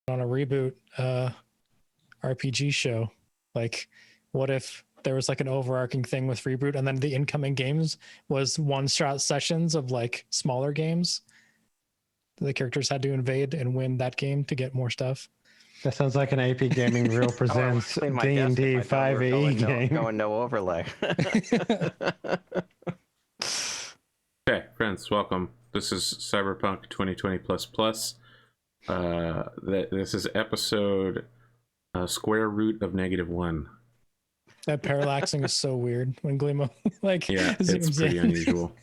on a reboot RPG show. Like, what if there was like an overarching thing with reboot, and then the incoming games was one-shot sessions of like smaller games the characters had to invade and win that game to get more stuff. That sounds like an APGamingREAL presents D&D 5e game. Going no overlay. Okay, friends, welcome. This is Cyberpunk 2020++. This is episode square root of -1. That parallaxing is so weird when Glimo it's pretty unusual.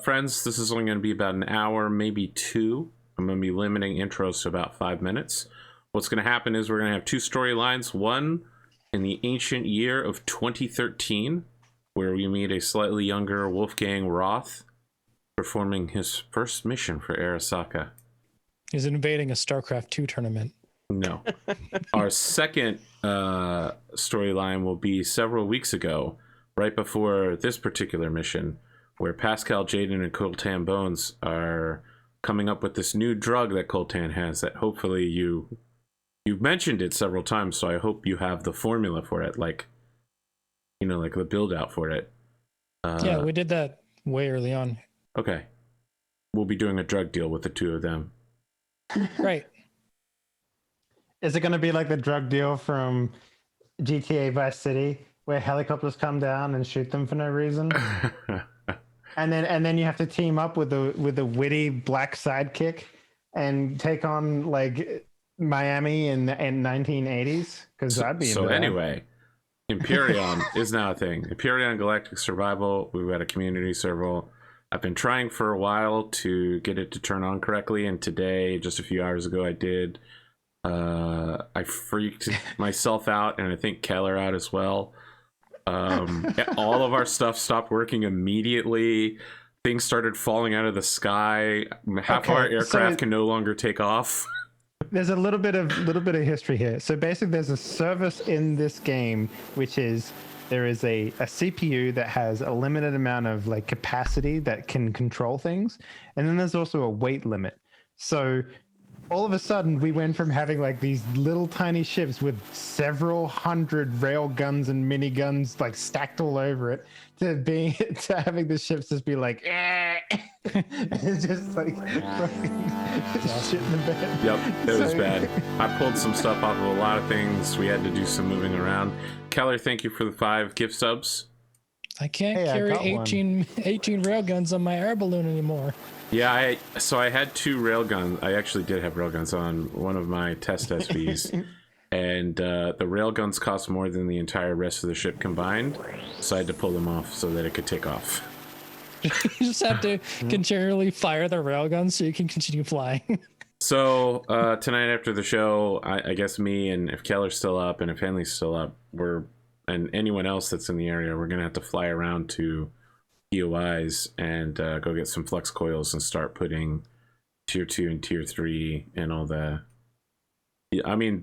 Friends, this is only going to be about an hour, maybe two. I'm going to be limiting intros to about 5 minutes. What's going to happen is we're going to have two storylines. One in the ancient year of 2013, where we meet a slightly younger Wolfgang Roth performing his first mission for Arasaka. He's invading a StarCraft 2 tournament. No. Our second storyline will be several weeks ago, right before this particular mission, where Pascal, Jaden, and Coltan Bonez are coming up with this new drug that Coltan has that hopefully you've mentioned it several times, so I hope you have the formula for it, like the build out for it. Yeah, we did that way early on. Okay. We'll be doing a drug deal with the two of them. Right. Is it going to be like the drug deal from GTA Vice City, where helicopters come down and shoot them for no reason? And then you have to team up with a witty black sidekick and take on like Miami in 1980s, because that'd be so. Anyway, Imperion is now a thing. Imperion Galactic Survival. We've got a community server. I've been trying for a while to get it to turn on correctly, and today, just a few hours ago, I did. I freaked myself out, and I think Keller out as well. All of our stuff stopped working immediately. Things started falling out of the sky. Half our aircraft can no longer take off. There's a little bit of history here. So basically, there's a service in this game, which is there is a CPU that has a limited amount of like capacity that can control things, and then there's also a weight limit. So all of a sudden, we went from having like these little tiny ships with several hundred rail guns and miniguns like stacked all over it to having the ships just be like, it's just like shit in the bed. Yep, it was bad. I pulled some stuff off of a lot of things. We had to do some moving around. Keller, thank you for the 5 gift subs. I can't carry 18 railguns on my air balloon anymore. Yeah, so I had 2 railguns. I actually did have railguns on one of my test SVs. And the railguns cost more than the entire rest of the ship combined. So I had to pull them off so that it could take off. You just have to continually fire the railguns so you can continue flying. So tonight after the show, I guess me and if Keller's still up and if Henley's still up, and anyone else that's in the area, we're going to have to fly around to POIs and go get some flux coils and start putting tier 2 and tier 3 and all the. I mean,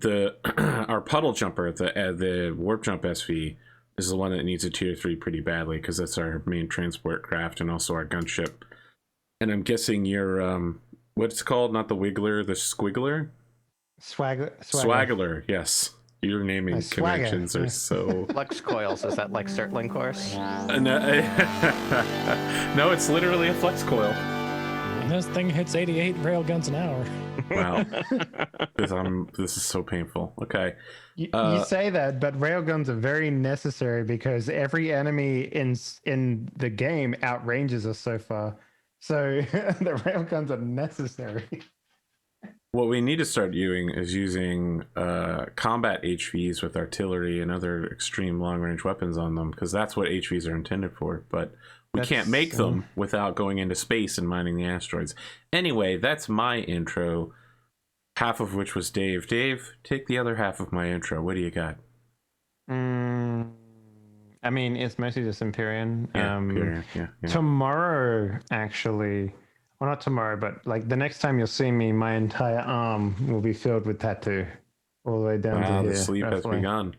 our puddle jumper, the warp jump SV, is the one that needs a tier 3 pretty badly because that's our main transport craft and also our gunship. And I'm guessing your what's it called? Not the Wiggler, the Squiggler. Swaggler, yes. Your naming connections are so... Flux coils, is that like Certling course? No, it's literally a flux coil. And this thing hits 88 railguns an hour. Wow. This is so painful. Okay. You say that, but railguns are very necessary because every enemy in the game outranges us so far. So the railguns are necessary. What we need to start doing is using combat HVs with artillery and other extreme long-range weapons on them, because that's what HVs are intended for. But we can't make them without going into space and mining the asteroids. Anyway, that's my intro, half of which was Dave. Dave, take the other half of my intro. What do you got? I mean, it's mostly just Empyrean. Empyrean, yeah. Tomorrow, actually... Well, not tomorrow, but like the next time you'll see me, my entire arm will be filled with tattoo all the way down to here. The sleep has begun.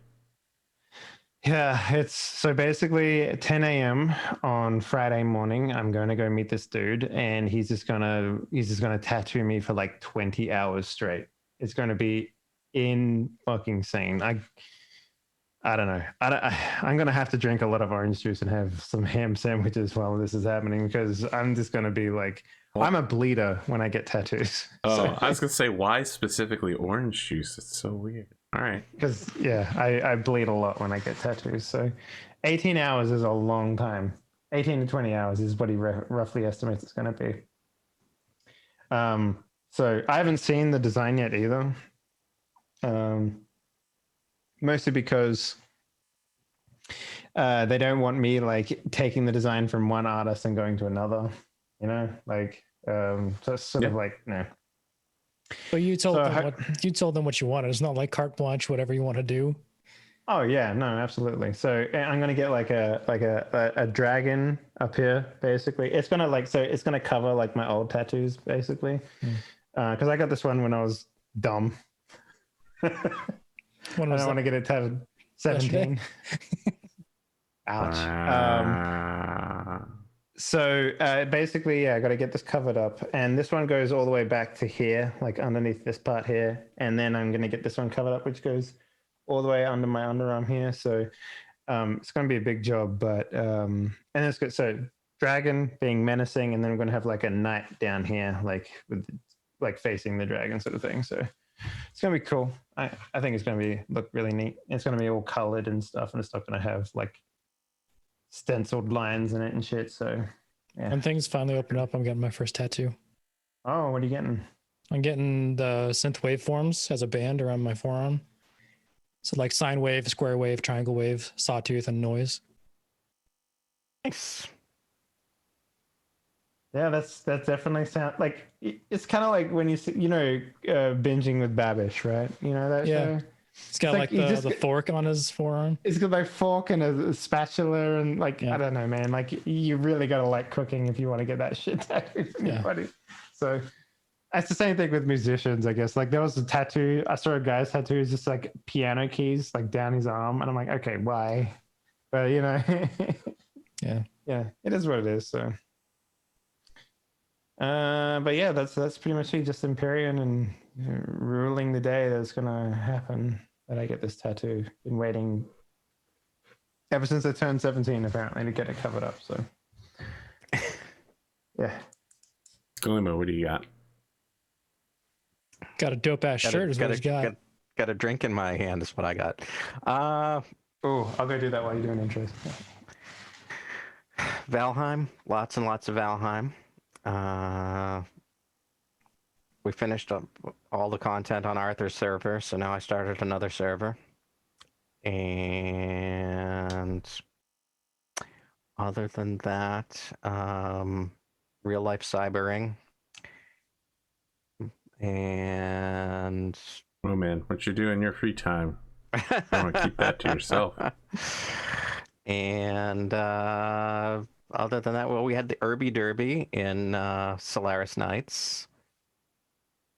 Yeah, it's so basically at 10 a.m. on Friday morning, I'm going to go meet this dude, and he's just gonna tattoo me for like 20 hours straight. It's going to be in fucking insane. I don't know. I'm going to have to drink a lot of orange juice and have some ham sandwiches while this is happening, because I'm just going to be like, I'm a bleeder when I get tattoos. Oh, So, I was gonna say, why specifically orange juice? It's so weird. All right. because yeah, I bleed a lot when I get tattoos. So 18 hours is a long time. 18 to 20 hours is what he roughly estimates it's going to be. So I haven't seen the design yet either. Mostly because they don't want me like taking the design from one artist and going to another, you know, like so it's sort of like, no. But you told them what you wanted. It's not like carte blanche, whatever you want to do. Oh yeah, no, absolutely. So I'm gonna get like a dragon up here, basically. It's gonna it's gonna cover like my old tattoos, basically. Because I got this one when I was dumb. I don't want to get it tatted 17. Ouch. So basically, yeah, I got to get this covered up, and this one goes all the way back to here, like underneath this part here, and then I'm gonna get this one covered up, which goes all the way under my underarm here. So it's gonna be a big job, but and it's good. So dragon being menacing, and then we're gonna have like a knight down here, like with like facing the dragon sort of thing. So it's gonna be cool. I think it's gonna look really neat. It's gonna be all colored and stuff, and it's not gonna have like stenciled lines in it and shit. So yeah. When things finally open up, I'm getting my first tattoo. Oh, what are you getting? I'm getting the synth waveforms as a band around my forearm. So like sine wave, square wave, triangle wave, sawtooth, and noise. Nice. Yeah, that's definitely sound like it's kind of like when you see, binging with Babish, right? You know that show? It's got like the fork on his forearm. It's got like fork and a spatula and like, yeah. I don't know, man. Like you really got to like cooking if you want to get that shit tattooed on your body. So that's the same thing with musicians, I guess. Like there was a tattoo. I saw a guy's tattoo. It's just like piano keys like down his arm. And I'm like, okay, why? But yeah, it is what it is. So, but yeah, that's pretty much it. Just Empyrean and ruling the day that's gonna happen that I get this tattoo. Been waiting ever since I turned 17 apparently to get it covered up. So yeah. Glimo, what do you got? Got a dope ass shirt is what he's got. Got a drink in my hand is what I got. I'll go do that while you're doing intros. Valheim, lots and lots of Valheim. We finished up all the content on Arthur's server, so now I started another server. And other than that, real life cybering. And oh man, what you do in your free time? I want to keep that to yourself. And other than that, well, we had the Irby Derby in Solaris Nights.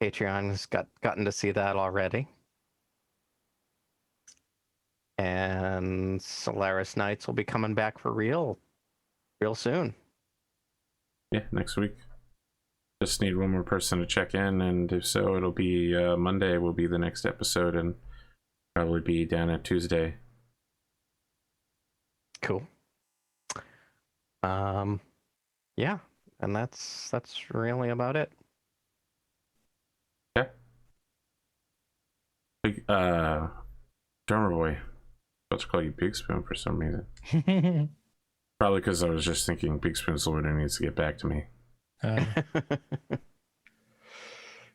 Patreon's gotten to see that already. And Solaris Nights will be coming back for real soon. Yeah, next week. Just need one more person to check in, and if so, it'll be Monday will be the next episode, and probably be down at Tuesday. Cool. Yeah, and that's really about it. Yeah. Big Drumurboy. Let's call you Big Spoon for some reason. Probably because I was just thinking Big Spoon's the one who needs to get back to me.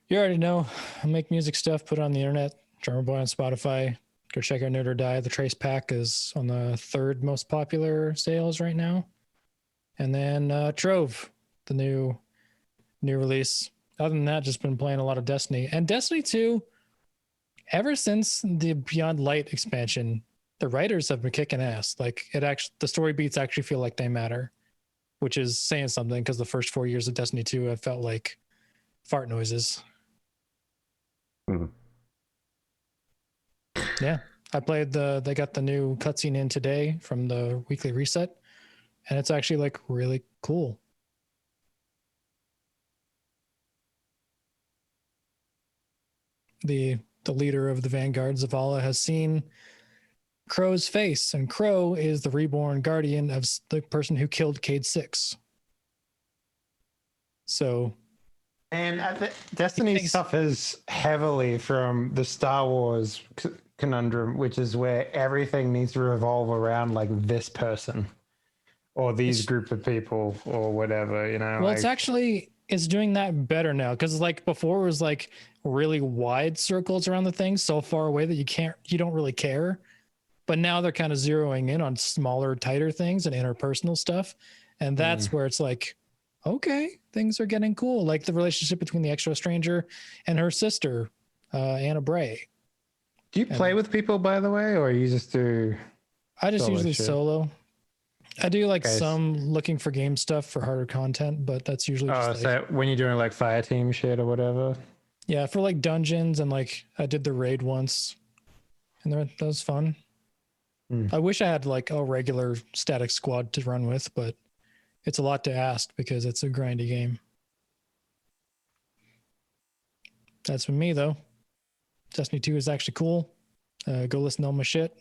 You already know. I make music stuff, put it on the internet. Drumurboy on Spotify. Go check out Nerd or Die. The Trace Pack is on the 3rd most popular sales right now. And then Trove, the new release. Other than that, just been playing a lot of Destiny. And Destiny 2, ever since the Beyond Light expansion, the writers have been kicking ass. Like the story beats actually feel like they matter, which is saying something because the first 4 years of Destiny 2 have felt like fart noises. Yeah, I played they got the new cutscene in today from the weekly reset, and it's actually like really cool. the leader of the Vanguard, Zavala, has seen Crow's face, and Crow is the reborn guardian of the person who killed Cade 6. So, and Destiny suffers heavily from the Star Wars conundrum, which is where everything needs to revolve around like this person or these group of people or whatever, you know. Well, it's doing that better now, because like before it was like really wide circles around the thing, so far away that you don't really care. But now they're kind of zeroing in on smaller, tighter things and interpersonal stuff. And that's where it's like, okay, things are getting cool. Like the relationship between the extra stranger and her sister, Anna Bray. Do you play with people, by the way, or you just do? I just usually solo. I do like some looking for game stuff for harder content, but that's usually just so when you're doing like fire team shit or whatever. Yeah, for like dungeons, and like I did the raid once, and that was fun. I wish I had like a regular static squad to run with, but it's a lot to ask because it's a grindy game. That's been me though. Destiny 2 is actually cool. Go listen to all my shit.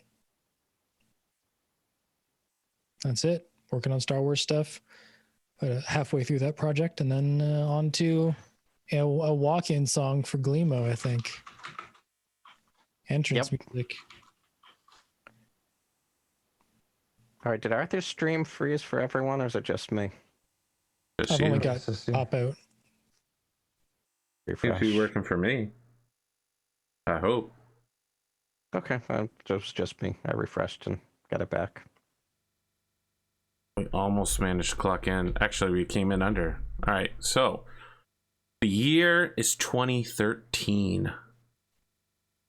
That's it. Working on Star Wars stuff. Halfway through that project, and then on to a walk-in song for Glimo, I think. Entrance music. All right, did Arthur's stream freeze for everyone, or is it just me? I've only got pop out. Seems to be working for me. I hope. Okay, it was just me. I refreshed and got it back. We almost managed to clock in. Actually, we came in under. All right, so the year is 2013.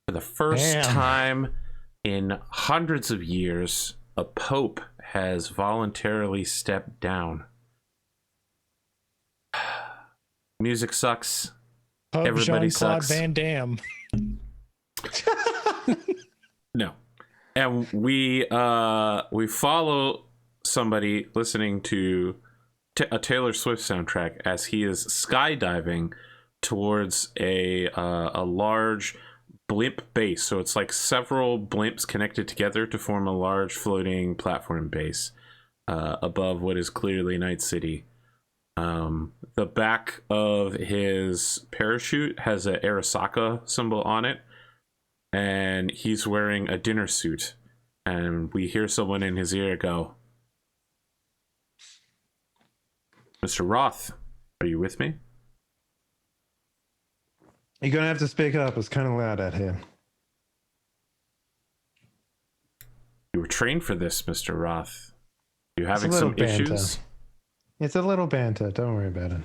For the first time in hundreds of years, a pope has voluntarily stepped down. Music sucks. Pope Everybody Jean-Claude sucks. Van Damme. No. And we follow somebody listening to a Taylor Swift soundtrack as he is skydiving towards a large blimp base. So it's like several blimps connected together to form a large floating platform base above what is clearly Night City. The back of his parachute has a Arasaka symbol on it, and he's wearing a dinner suit. And we hear someone in his ear go, "Mr. Roth, are you with me?" You're gonna have to speak up. It's kind of loud out here. You were trained for this, Mr. Roth. You having some issues? It's a little banter. Don't worry about it.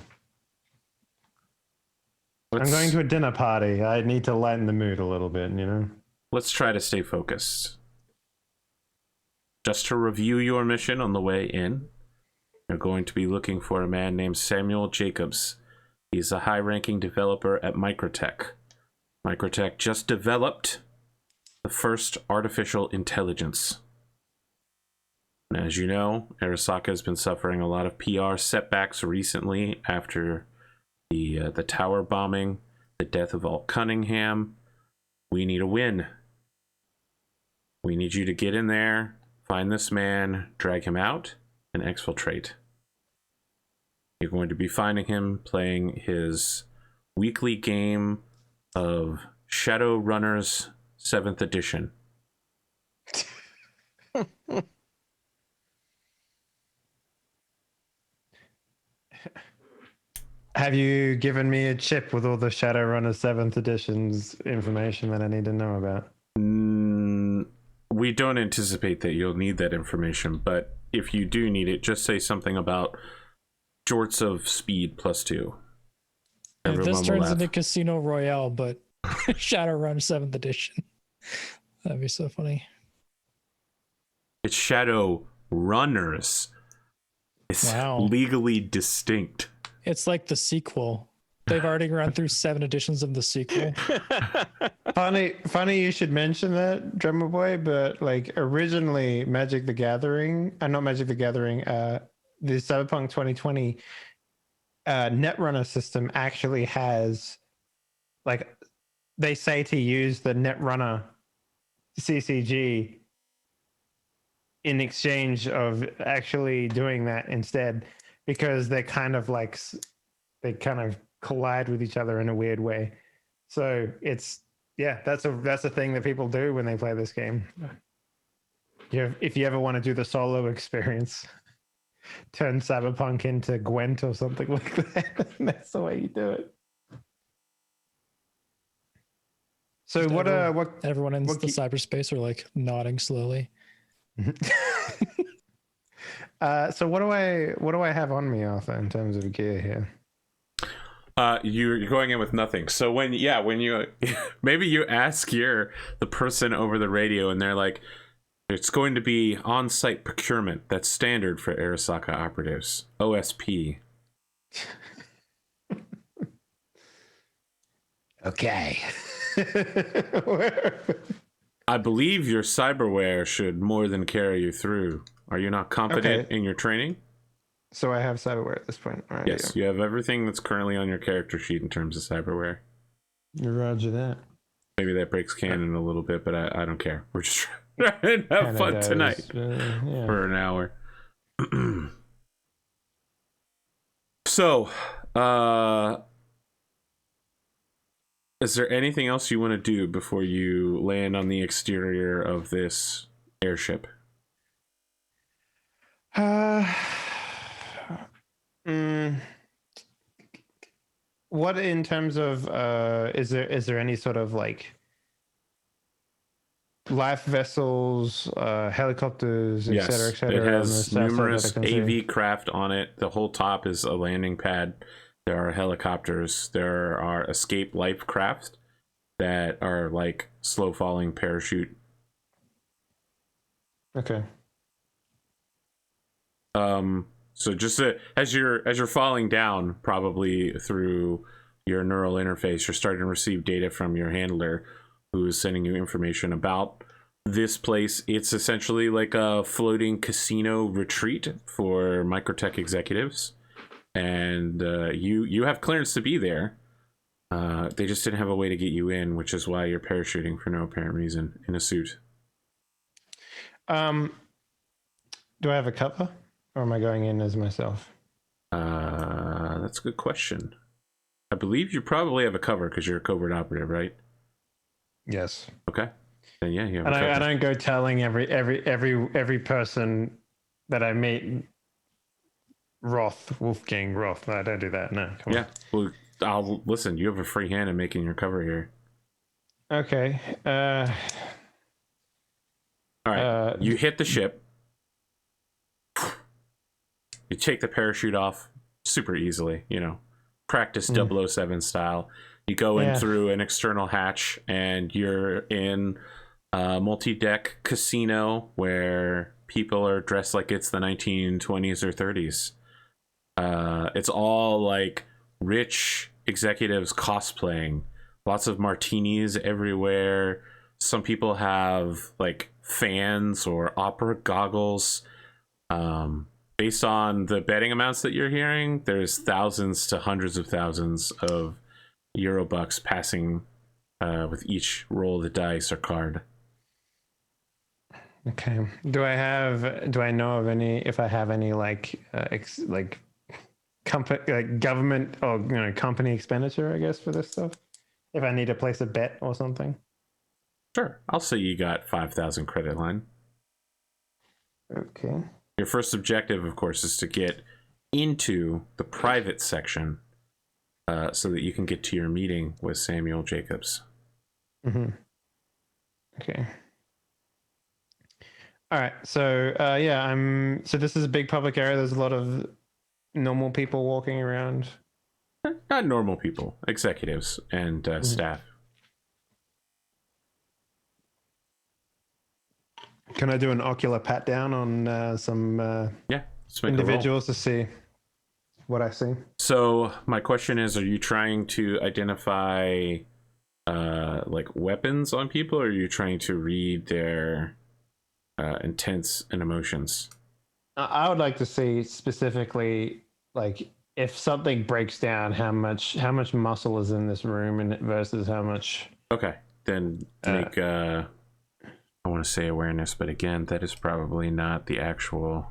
I'm going to a dinner party. I need to lighten the mood a little bit, you know? Let's try to stay focused. Just to review your mission on the way in, you're going to be looking for a man named Samuel Jacobs. He's a high-ranking developer at Microtech. Microtech just developed the first artificial intelligence. And as you know, Arasaka has been suffering a lot of PR setbacks recently after the tower bombing, the death of Alt Cunningham. We need a win. We need you to get in there, find this man, drag him out, and exfiltrate. You're going to be finding him playing his weekly game of Shadowrunners 7th edition. Have you given me a chip with all the Shadowrunner 7th edition's information that I need to know about? We don't anticipate that you'll need that information, but if you do need it, just say something about jorts of speed +2. If this turns into Casino Royale, but Shadowrun 7th edition. That'd be so funny. It's Shadowrunners. It's legally distinct. It's like the sequel. They've already run through 7 editions of the sequel. Funny you should mention that, Drumurboy, but like originally Magic the Gathering, not Magic the Gathering, the Cyberpunk 2020 Netrunner system actually has like they say to use the Netrunner CCG in exchange of actually doing that instead, because they're kind of like they kind of collide with each other in a weird way. So it's that's a thing that people do when they play this game. If you ever want to do the solo experience, turn Cyberpunk into Gwent or something like that. That's the way you do it. So Just what everyone in the cyberspace are like nodding slowly. So what do I have on me, Arthur, in terms of gear here? You're going in with nothing. So when you maybe you ask the person over the radio, and they're like, it's going to be on-site procurement. That's standard for Arasaka operatives. OSP. Okay. I believe your cyberware should more than carry you through. Are you not confident in your training? So I have cyberware at this point. All right, yes, you have everything that's currently on your character sheet in terms of cyberware. Roger that. Maybe that breaks canon a little bit, but I don't care. We're just trying to have fun tonight for an hour. So, is there anything else you want to do before you land on the exterior of this airship? What in terms of is there any sort of like life vessels, helicopters, yes, et cetera? It has numerous AV craft on it. The whole top is a landing pad. There are helicopters. There are escape life craft that are like slow falling parachute. Okay. So just as you're falling down, probably through your neural interface, you're starting to receive data from your handler, who is sending you information about this place. It's essentially like a floating casino retreat for Microtech executives, and you have clearance to be there. They just didn't have a way to get you in, which is why you're parachuting for no apparent reason in a suit. Do I have a cover? Or am I going in as myself? That's a good question. I believe you probably have a cover because you're a covert operative, right? Yes. Okay. Then yeah, you have and a cover. I don't go telling every person that I meet Roth, Wolfgang, Roth. No, I don't do that. No. Come on. Well, I'll listen. You have a free hand in making your cover here. Okay. All right. You hit the ship. You take the parachute off super easily, practice 007 style. You go in through an external hatch, and you're in a multi-deck casino where people are dressed like it's the 1920s or 30s. It's all like rich executives cosplaying. Lots of martinis everywhere. Some people have like fans or opera goggles. Based on the betting amounts that you're hearing, there's thousands to hundreds of thousands of Eurobucks passing with each roll of the dice or card. Okay. Do I know of any, if I have any company, government or company expenditure, I guess, for this stuff? If I need to place a bet or something? Sure. I'll say you got 5,000 credit line. Okay. Your first objective, of course, is to get into the private section so that you can get to your meeting with Samuel Jacobs. Mm-hmm. Okay. All right. So, so this is a big public area. There's a lot of normal people walking around. Not normal people, executives and staff. Can I do an ocular pat down on some individuals to see what I see? So my question is, are you trying to identify like weapons on people, or are you trying to read their intents and emotions? I would like to see specifically, like, if something breaks down, how much muscle is in this room and versus how much Okay, then make I want to say awareness, but again, that is probably not the actual.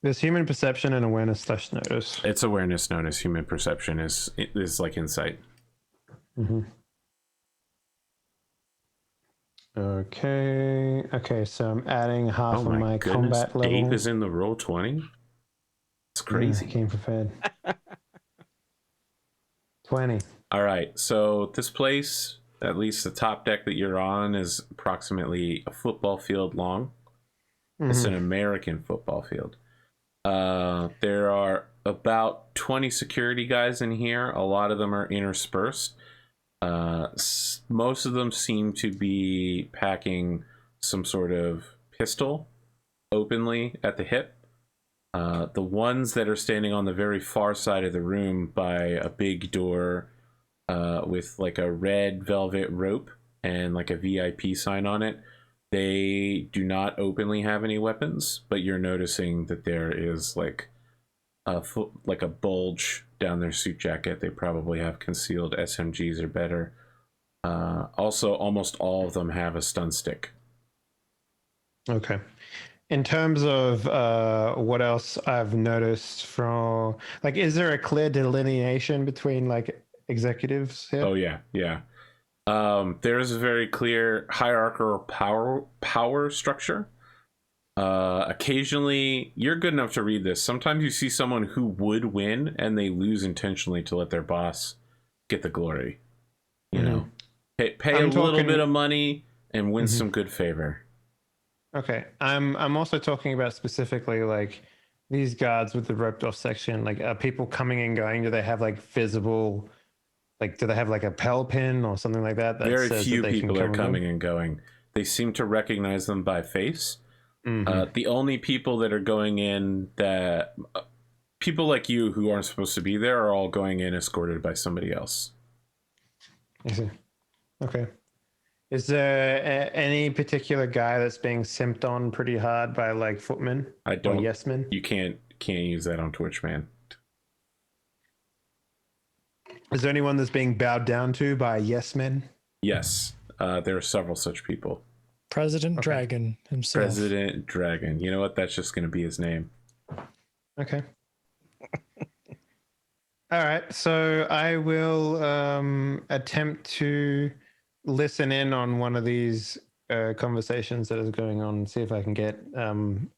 There's human perception and awareness / notice. It's awareness notice. Human perception is like insight. Mm-hmm. Okay, so I'm adding half of my combat level. 8 is in the roll 20. It's crazy. Came prepared. 20. All right, so this place, at least the top deck that you're on, is approximately a football field long. It's an American football field. There are about 20 security guys in here. A lot of them are interspersed. Most of them seem to be packing some sort of pistol openly at the hip. The ones that are standing on the very far side of the room by a big door with like a red velvet rope and like a VIP sign on it, they do not openly have any weapons, but you're noticing that there is like a bulge down their suit jacket. They probably have concealed SMGs or better. Also, almost all of them have a stun stick. Okay. In terms of what else I've noticed from, like, is there a clear delineation between like executives here? Oh yeah. There is a very clear hierarchical power structure. Occasionally, you're good enough to read this. Sometimes you see someone who would win and they lose intentionally to let their boss get the glory. You know, pay a little bit of money and win some good favor. Okay, I'm also talking about specifically like these guards with the roped off section. Like, are people coming and going? Do they have like visible, like, do they have like a Pell pin or something like that? Very few people are coming and going. They seem to recognize them by face. The only people that are going in, that people like you who aren't supposed to be there, are all going in escorted by somebody else. I see. Okay. Is there any particular guy that's being simped on pretty hard by like footmen? I don't. Or yes men? You can't use that on Twitch, man. Is there anyone that's being bowed down to by yes men? Yes, there are several such people. President Dragon himself. President Dragon. You know what? That's just going to be his name. Okay. All right. So I will attempt to listen in on one of these conversations that is going on, see if I can get an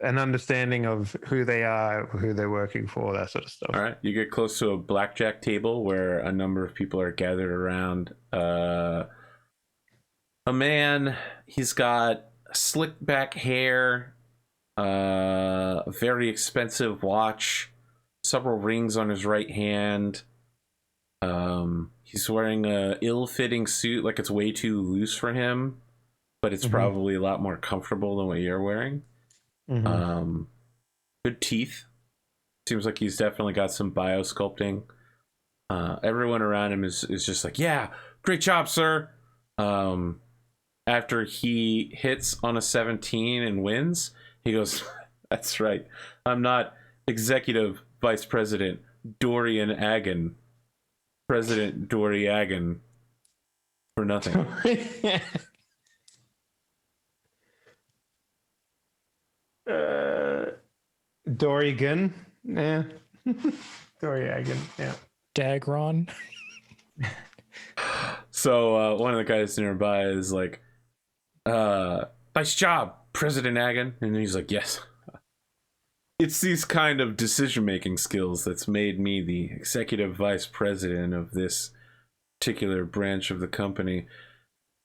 understanding of who they are, who they're working for, that sort of stuff. All right. You get close to a blackjack table where a number of people are gathered around. A man, he's got slick back hair, a very expensive watch, several rings on his right hand. He's wearing a ill-fitting suit, like it's way too loose for him, but it's probably a lot more comfortable than what you're wearing. Good teeth. Seems like he's definitely got some biosculpting. Everyone around him is just like, yeah, great job, sir. After he hits on a 17 and wins, he goes, that's right. I'm not Executive Vice President Dorian Agan. President Dory Agan for nothing. Dory Gun? Yeah. Dory Agan, yeah. Dagron. So one of the guys nearby is like, nice job, President Agan. And he's like, yes. It's these kind of decision-making skills that's made me the executive vice president of this particular branch of the company.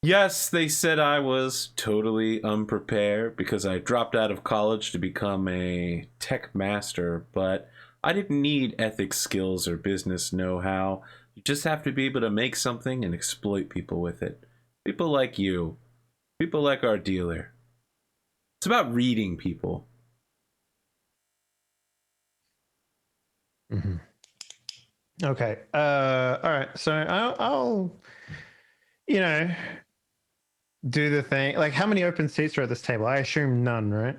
Yes, they said I was totally unprepared because I dropped out of college to become a tech master, but I didn't need ethics skills or business know-how. You just have to be able to make something and exploit people with it. People like you. People like our dealer. It's about reading people. Okay. All right. So I'll do the thing. Like, how many open seats are at this table? I assume none, right?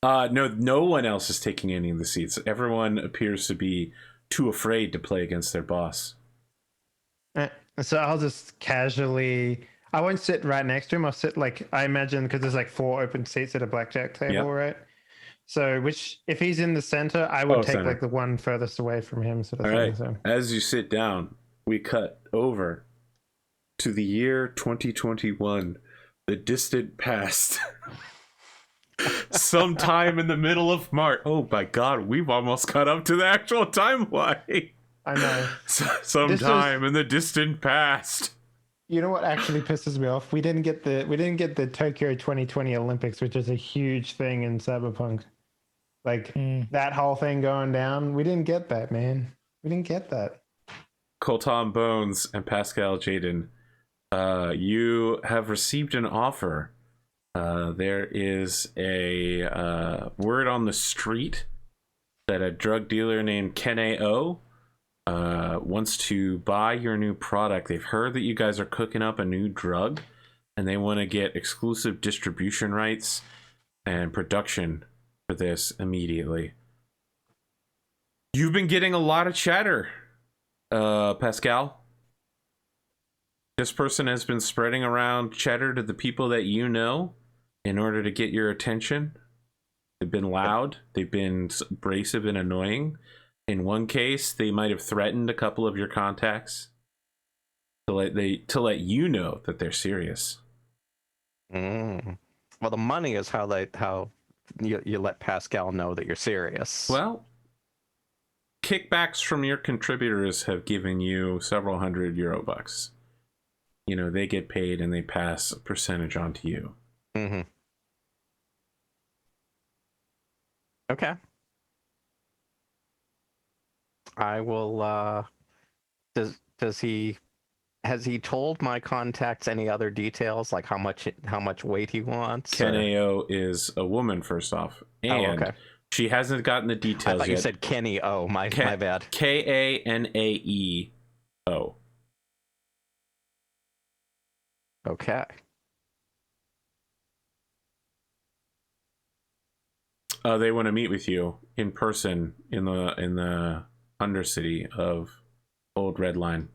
No one else is taking any of the seats. Everyone appears to be too afraid to play against their boss. So I'll just casually. I won't sit right next to him. I'll sit like I imagine because there's like 4 open seats at a blackjack table, Yep. right? So which if he's in the center, I would take center. like the one furthest away from him, sort of All thing. right. So As you sit down, we cut over to the year 2021, the distant past. Sometime in the middle of March. Oh my God, we've almost caught up to the actual timeline. I know. Sometime in the distant past. You know what actually pisses me off? We didn't get the Tokyo 2020 Olympics, which is a huge thing in Cyberpunk. Like that whole thing going down, we didn't get that, man. We didn't get that. Coltan, Bonez, and Pascal Jaden, you have received an offer. There is a word on the street that a drug dealer named Kene O wants to buy your new product. They've heard that you guys are cooking up a new drug, and they want to get exclusive distribution rights and production for this immediately. You've been getting a lot of chatter, Pascal. This person has been spreading around chatter to the people that you know in order to get your attention. They've been loud, they've been abrasive and annoying. In one case, they might have threatened a couple of your contacts to let you know that they're serious. Well, the money is how you let Pascal know that you're serious. Well, kickbacks from your contributors have given you several $100 You know, they get paid and they pass a percentage on to you. Mm-hmm. Okay. I will. Has he told my contacts any other details, like how much weight he wants? Keneo is a woman, first off, and okay. she hasn't gotten the details I thought yet. you said Kenny O. My bad. Kaneeo. Okay. They want to meet with you in person in the Undercity of Old Redline.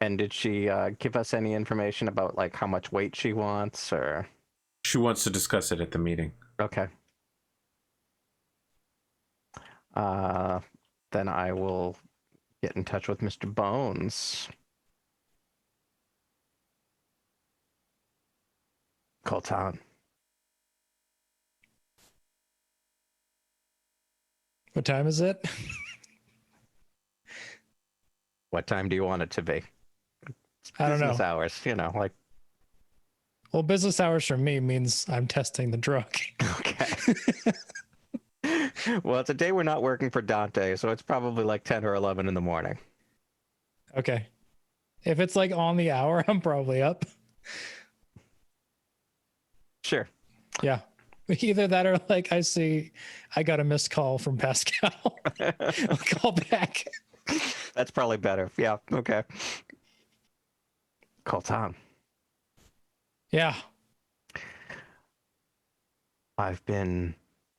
And did she give us any information about like how much weight she wants, or? She wants to discuss it at the meeting. Okay. Then I will get in touch with Mr. Bonez. Coltan. What time is it? What time do you want it to be? I don't know. Business hours, like. Well, business hours for me means I'm testing the drug. Okay. Well, it's a day we're not working for Dante, so it's probably like 10 or 11 in the morning. Okay. If it's like on the hour, I'm probably up. Sure. Yeah. Either that or like I got a missed call from Pascal. I'll call back. That's probably better. Yeah. Okay. Coltan. Yeah. I've been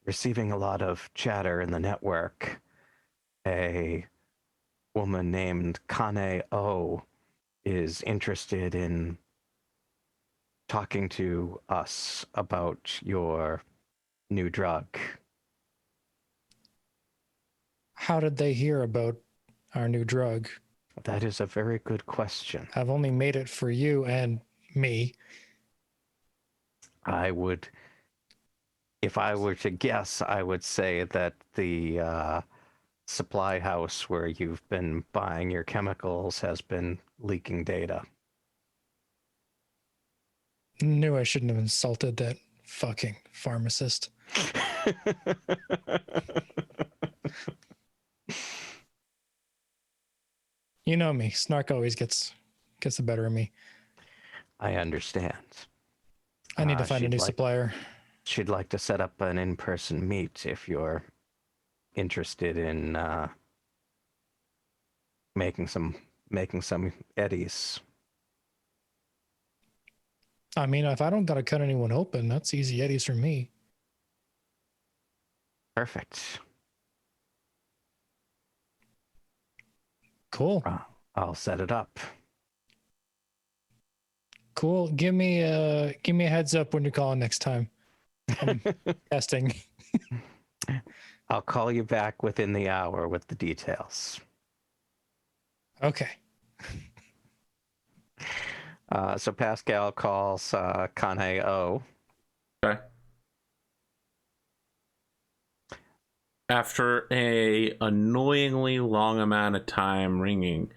receiving a lot of chatter in the network. A woman named Kane O is interested in talking to us about your new drug. How did they hear about our new drug? That is a very good question. I've only made it for you and me. If I were to guess, I would say that the supply house where you've been buying your chemicals has been leaking data. Knew I shouldn't have insulted that fucking pharmacist. You know me. Snark always gets the better of me. I understand. I need to find a new supplier. She'd like to set up an in-person meet if you're interested in making some eddies. I mean, if I don't gotta cut anyone open, that's easy eddies for me. Perfect. Cool. I'll set it up. Cool. Give me a heads up when you're calling next time. I'm testing. I'll call you back within the hour with the details. Okay. So Pascal calls Kane O. Okay. After a annoyingly long amount of time ringing,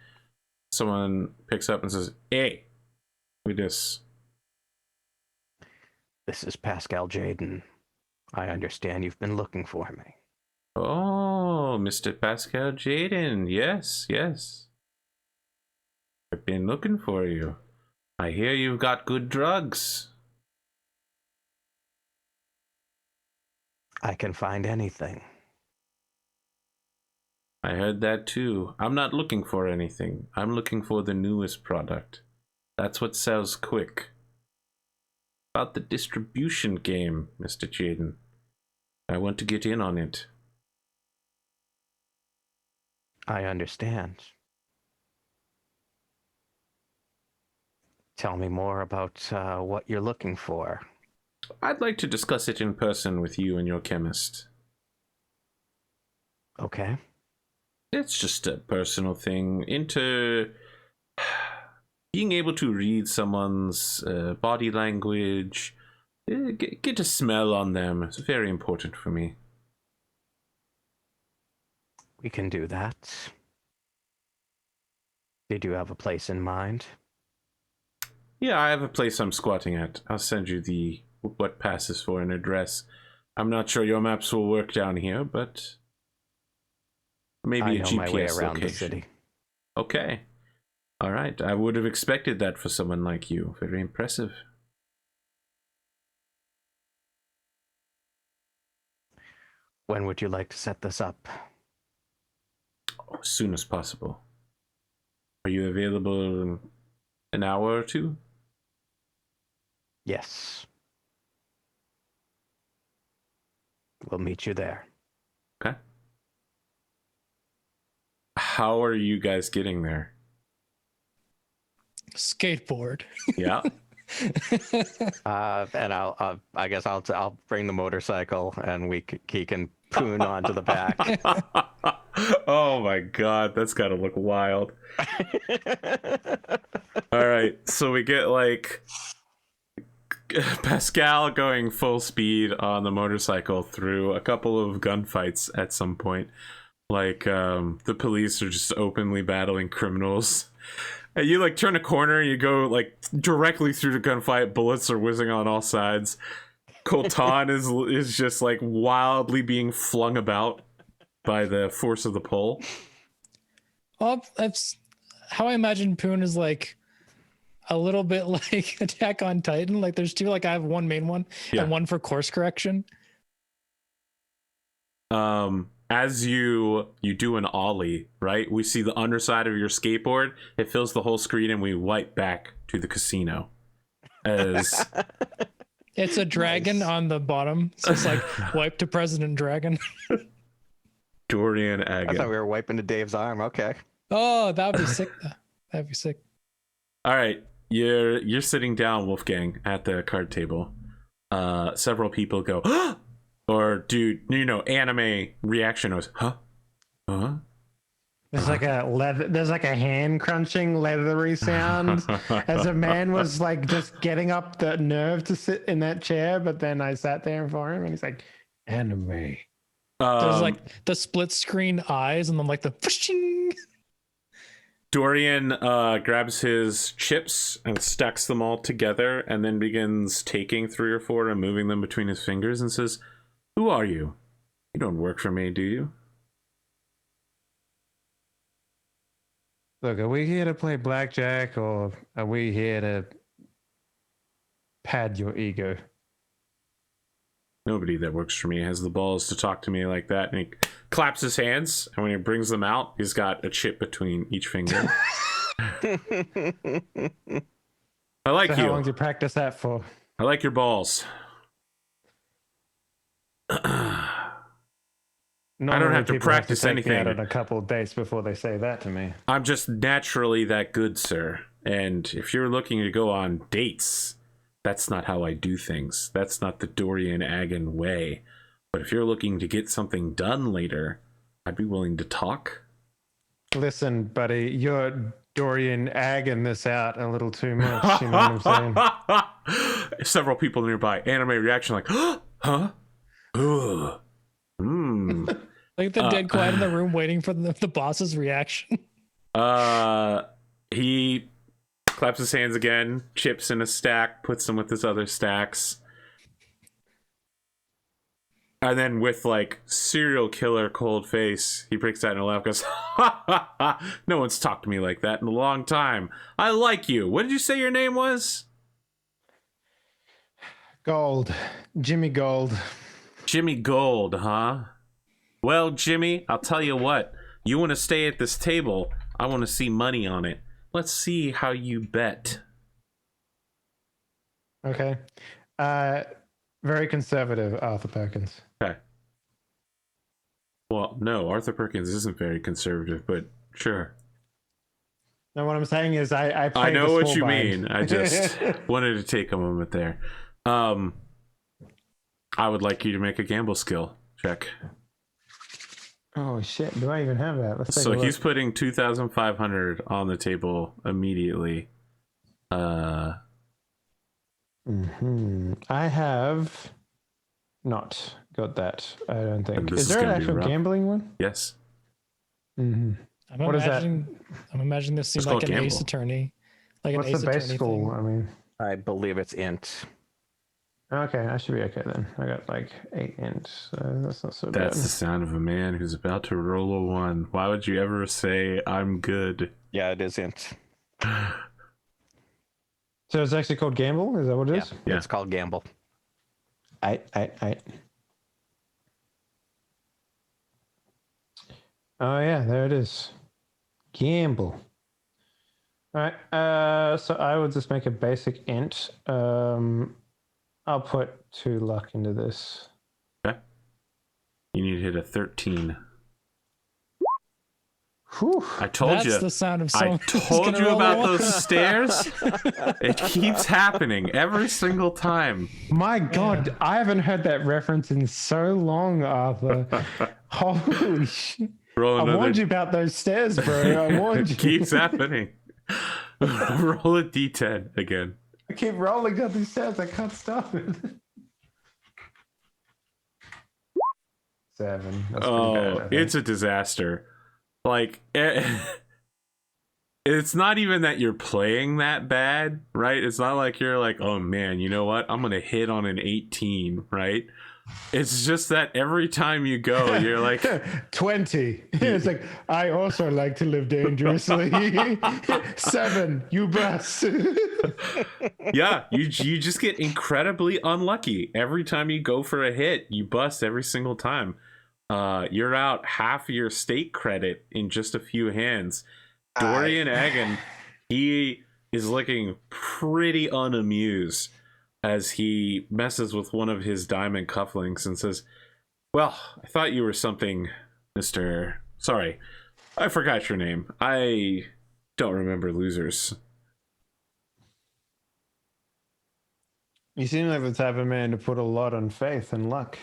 someone picks up and says, "Hey, we just." This is Pascal Jaden. I understand you've been looking for me. Oh, Mr. Pascal Jaden. Yes, yes. I've been looking for you. I hear you've got good drugs. I can find anything. I heard that too. I'm not looking for anything. I'm looking for the newest product. That's what sells quick. About the distribution game, Mr. Jaden. I want to get in on it. I understand. Tell me more about what you're looking for. I'd like to discuss it in person with you and your chemist. Okay. It's just a personal thing. Into being able to read someone's body language, get a smell on them. It's very important for me. We can do that. Did you have a place in mind? Yeah, I have a place I'm squatting at. I'll send you the what passes for an address. I'm not sure your maps will work down here, but maybe I a know GPS my way around location. the city. Okay. All right. I would have expected that for someone like you. Very impressive. When would you like to set this up? As soon as possible. Are you available in an hour or two? Yes. We'll meet you there. Okay. How are you guys getting there? Skateboard. Yeah. And I guess I'll bring the motorcycle, and he can poon onto the back. Oh my god, that's gotta look wild. All right, so we get like Pascal going full speed on the motorcycle through a couple of gunfights at some point. Like the police are just openly battling criminals. And you like turn a corner and you go like directly through the gunfight. Bullets are whizzing on all sides. Coltan is just like wildly being flung about by the force of the pull. Well, that's how I imagine Poon is like a little bit like Attack on Titan. Like there's two, like I have one main one and one for course correction. As you do an ollie, right? We see the underside of your skateboard. It fills the whole screen, and we wipe back to the casino. As it's a dragon on the bottom. So it's like wipe to President Dragon. Dorian I Aga. thought we were wiping to Dave's arm. Okay. Oh, that'd be sick. That'd be sick. All right, you're sitting down, Wolfgang, at the card table. Several people go, "Huh?" Or dude, anime reaction was, "Huh? Huh?" There's like a hand crunching leathery sound as a man was like just getting up the nerve to sit in that chair, but then I sat there for him and he's like, anime. There's like the split screen eyes and then like the pushing. Dorian grabs his chips and stacks them all together and then begins taking 3 or 4 and moving them between his fingers and says, "Who are you? You don't work for me, do you?" Look, are we here to play blackjack or are we here to pad your ego? Nobody that works for me has the balls to talk to me like that. And he claps his hands, and when he brings them out, he's got a chip between each finger. I like So you. how long did you practice that for? I like your balls. Not I don't many have to people practice take me out anything. on a couple of dates before they say that to me. I'm just naturally that good, sir. And if you're looking to go on dates, that's not how I do things. That's not the Dorian Agan way. But if you're looking to get something done later, I'd be willing to talk. Listen, buddy, you're Dorian agging this out a little too much. You know what I'm saying? Several people nearby. Anime reaction like, huh? Ugh. Like the dead quiet in the room waiting for the boss's reaction. He claps his hands again, chips in a stack, puts them with his other stacks. And then with like serial killer cold face, he breaks out in a laugh, goes, ha ha ha, no one's talked to me like that in a long time. I like you. What did you say your name was? Gold. Jimmy Gold. Jimmy Gold, huh? Well, Jimmy, I'll tell you what. You want to stay at this table, I want to see money on it. Let's see how you bet. Okay. Very conservative, Arthur Perkins. Okay. Well, no, Arthur Perkins isn't very conservative, but sure. No, what I'm saying is I know what you mean. I just wanted to take a moment there. I would like you to make a gamble skill check. Oh shit! Do I even have that? Let's take a So look. he's putting 2,500 on the table immediately. I have not got that. I don't think. This Is there an gonna be actual rough. gambling one? Yes. What is that? I'm imagining this seems It's like an called ace gamble. attorney. Like What's an ace the base attorney score? thing. I mean, I believe it's int. okay, I should be okay then. I got like 8 int, so that's not so bad. That's the sound of a man who's about to roll a 1. Why would you ever say I'm good? Yeah, it is int. So it's actually called gamble. Is that what it is? Yeah. It's called gamble. I. Oh yeah, there it is. Gamble. All right. So I would just make a basic int. I'll put 2 luck into this. Okay. You need to hit a 13. Whew. I told That's you. the sound of I someone who's told gonna you roll a about one. those stairs. It keeps happening every single time. My God, I haven't heard that reference in so long, Arthur. Holy shit! Roll I another. warned you about those stairs, bro. I warned you. It keeps happening. Roll a d10 again. I keep rolling down these stairs. I can't stop it. 7. That's pretty bad, I think. It's a disaster. Like, it's not even that you're playing that bad, right? It's not like you're like, oh man, you know what? I'm going to hit on an 18, right? It's just that every time you go, you're like 20. It's like, I also like to live dangerously. 7, you bust. yeah, you just get incredibly unlucky. Every time you go for a hit, you bust every single time. You're out half your state credit in just a few hands. Dorian Agan, he is looking pretty unamused as he messes with one of his diamond cufflinks and says, well, I thought you were something, Mr. Sorry, I forgot your name. I don't remember losers. You seem like the type of man to put a lot on faith and luck.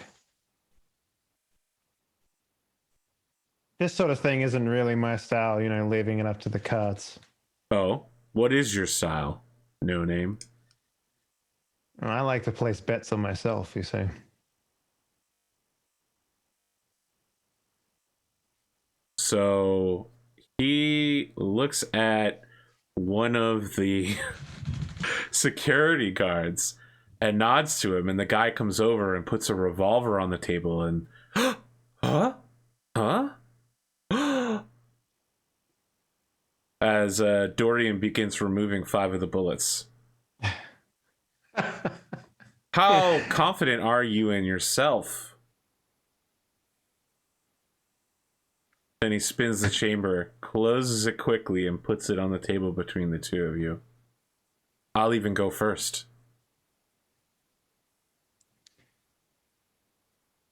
This sort of thing isn't really my style, you know, leaving it up to the cards. Oh, what is your style? No name. I like to place bets on myself, you see. So he looks at one of the security guards and nods to him, and the guy comes over and puts a revolver on the table and huh? As Dorian begins removing 5 of the bullets. How confident are you in yourself? Then he spins the chamber, closes it quickly, and puts it on the table between the two of you. I'll even go first.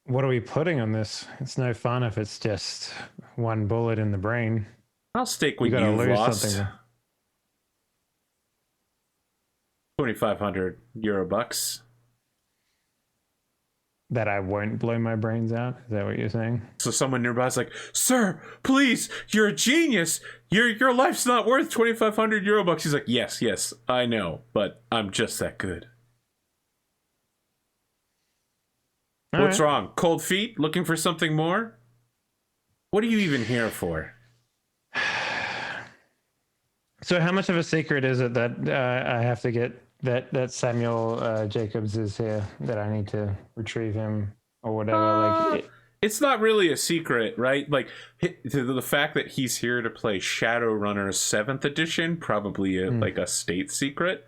What are we putting on this? It's no fun if it's just one bullet in the brain. I'll stake what You gotta you've lose lost. something. 2,500 euro bucks. That I won't blow my brains out? Is that what you're saying? So someone nearby is like, "Sir, please, you're a genius. Your life's not worth 2,500 euro bucks." He's like, yes, I know, but I'm just that good. What's wrong? Cold feet? Looking for something more? What are you even here for? So how much of a secret is it that I have to get that Samuel Jacobs is here, that I need to retrieve him or whatever? It's not really a secret, right? Like the fact that he's here to play Shadowrunner 7th edition, probably like a state secret,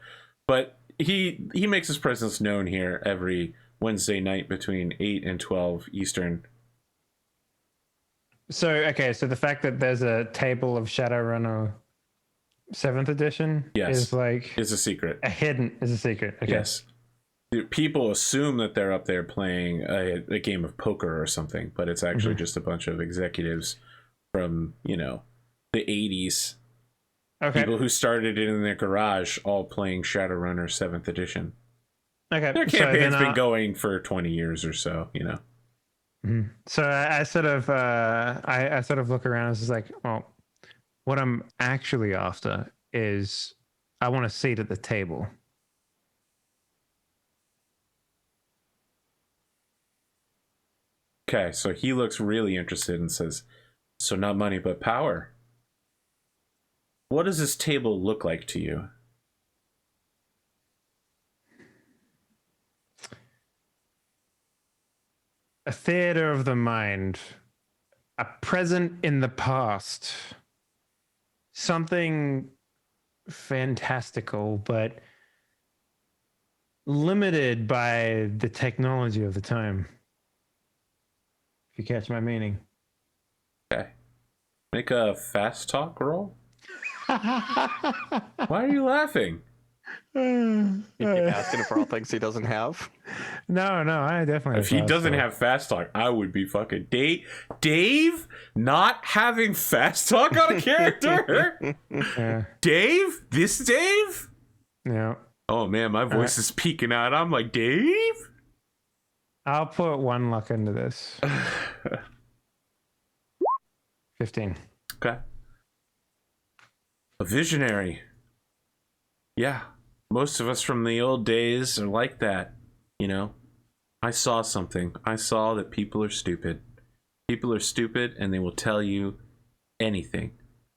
but he makes his presence known here every Wednesday night between 8 and 12 Eastern. So the fact that there's a table of Shadowrunner 7th edition is a secret. Is a secret. Okay. Yes. People assume that they're up there playing a game of poker or something, but it's actually just a bunch of executives from, the 80s. Okay. People who started it in their garage all playing Shadowrunner 7th edition. Okay. Their campaign's been going for 20 years or so, So I sort of I sort of look around and it's just like, well, what I'm actually after is I want a seat at the table. Okay, so he looks really interested and says, "So not money but power. What does this table look like to you?" A theater of the mind, a present in the past, something fantastical, but limited by the technology of the time. If you catch my meaning. Okay. Make a fast talk roll. Why are you laughing? You keep asking for all things he doesn't have. No, I definitely. If he doesn't have fast talk, I would be fucking Dave not having fast talk on a character. Yeah. Dave, this Dave. Yeah. Oh man, my voice is peeking out. I'm like, Dave. I'll put 1 luck into this. 15. Okay. A visionary. Yeah. Most of us from the old days are like that, I saw something. I saw that people are stupid. People are stupid and they will tell you anything.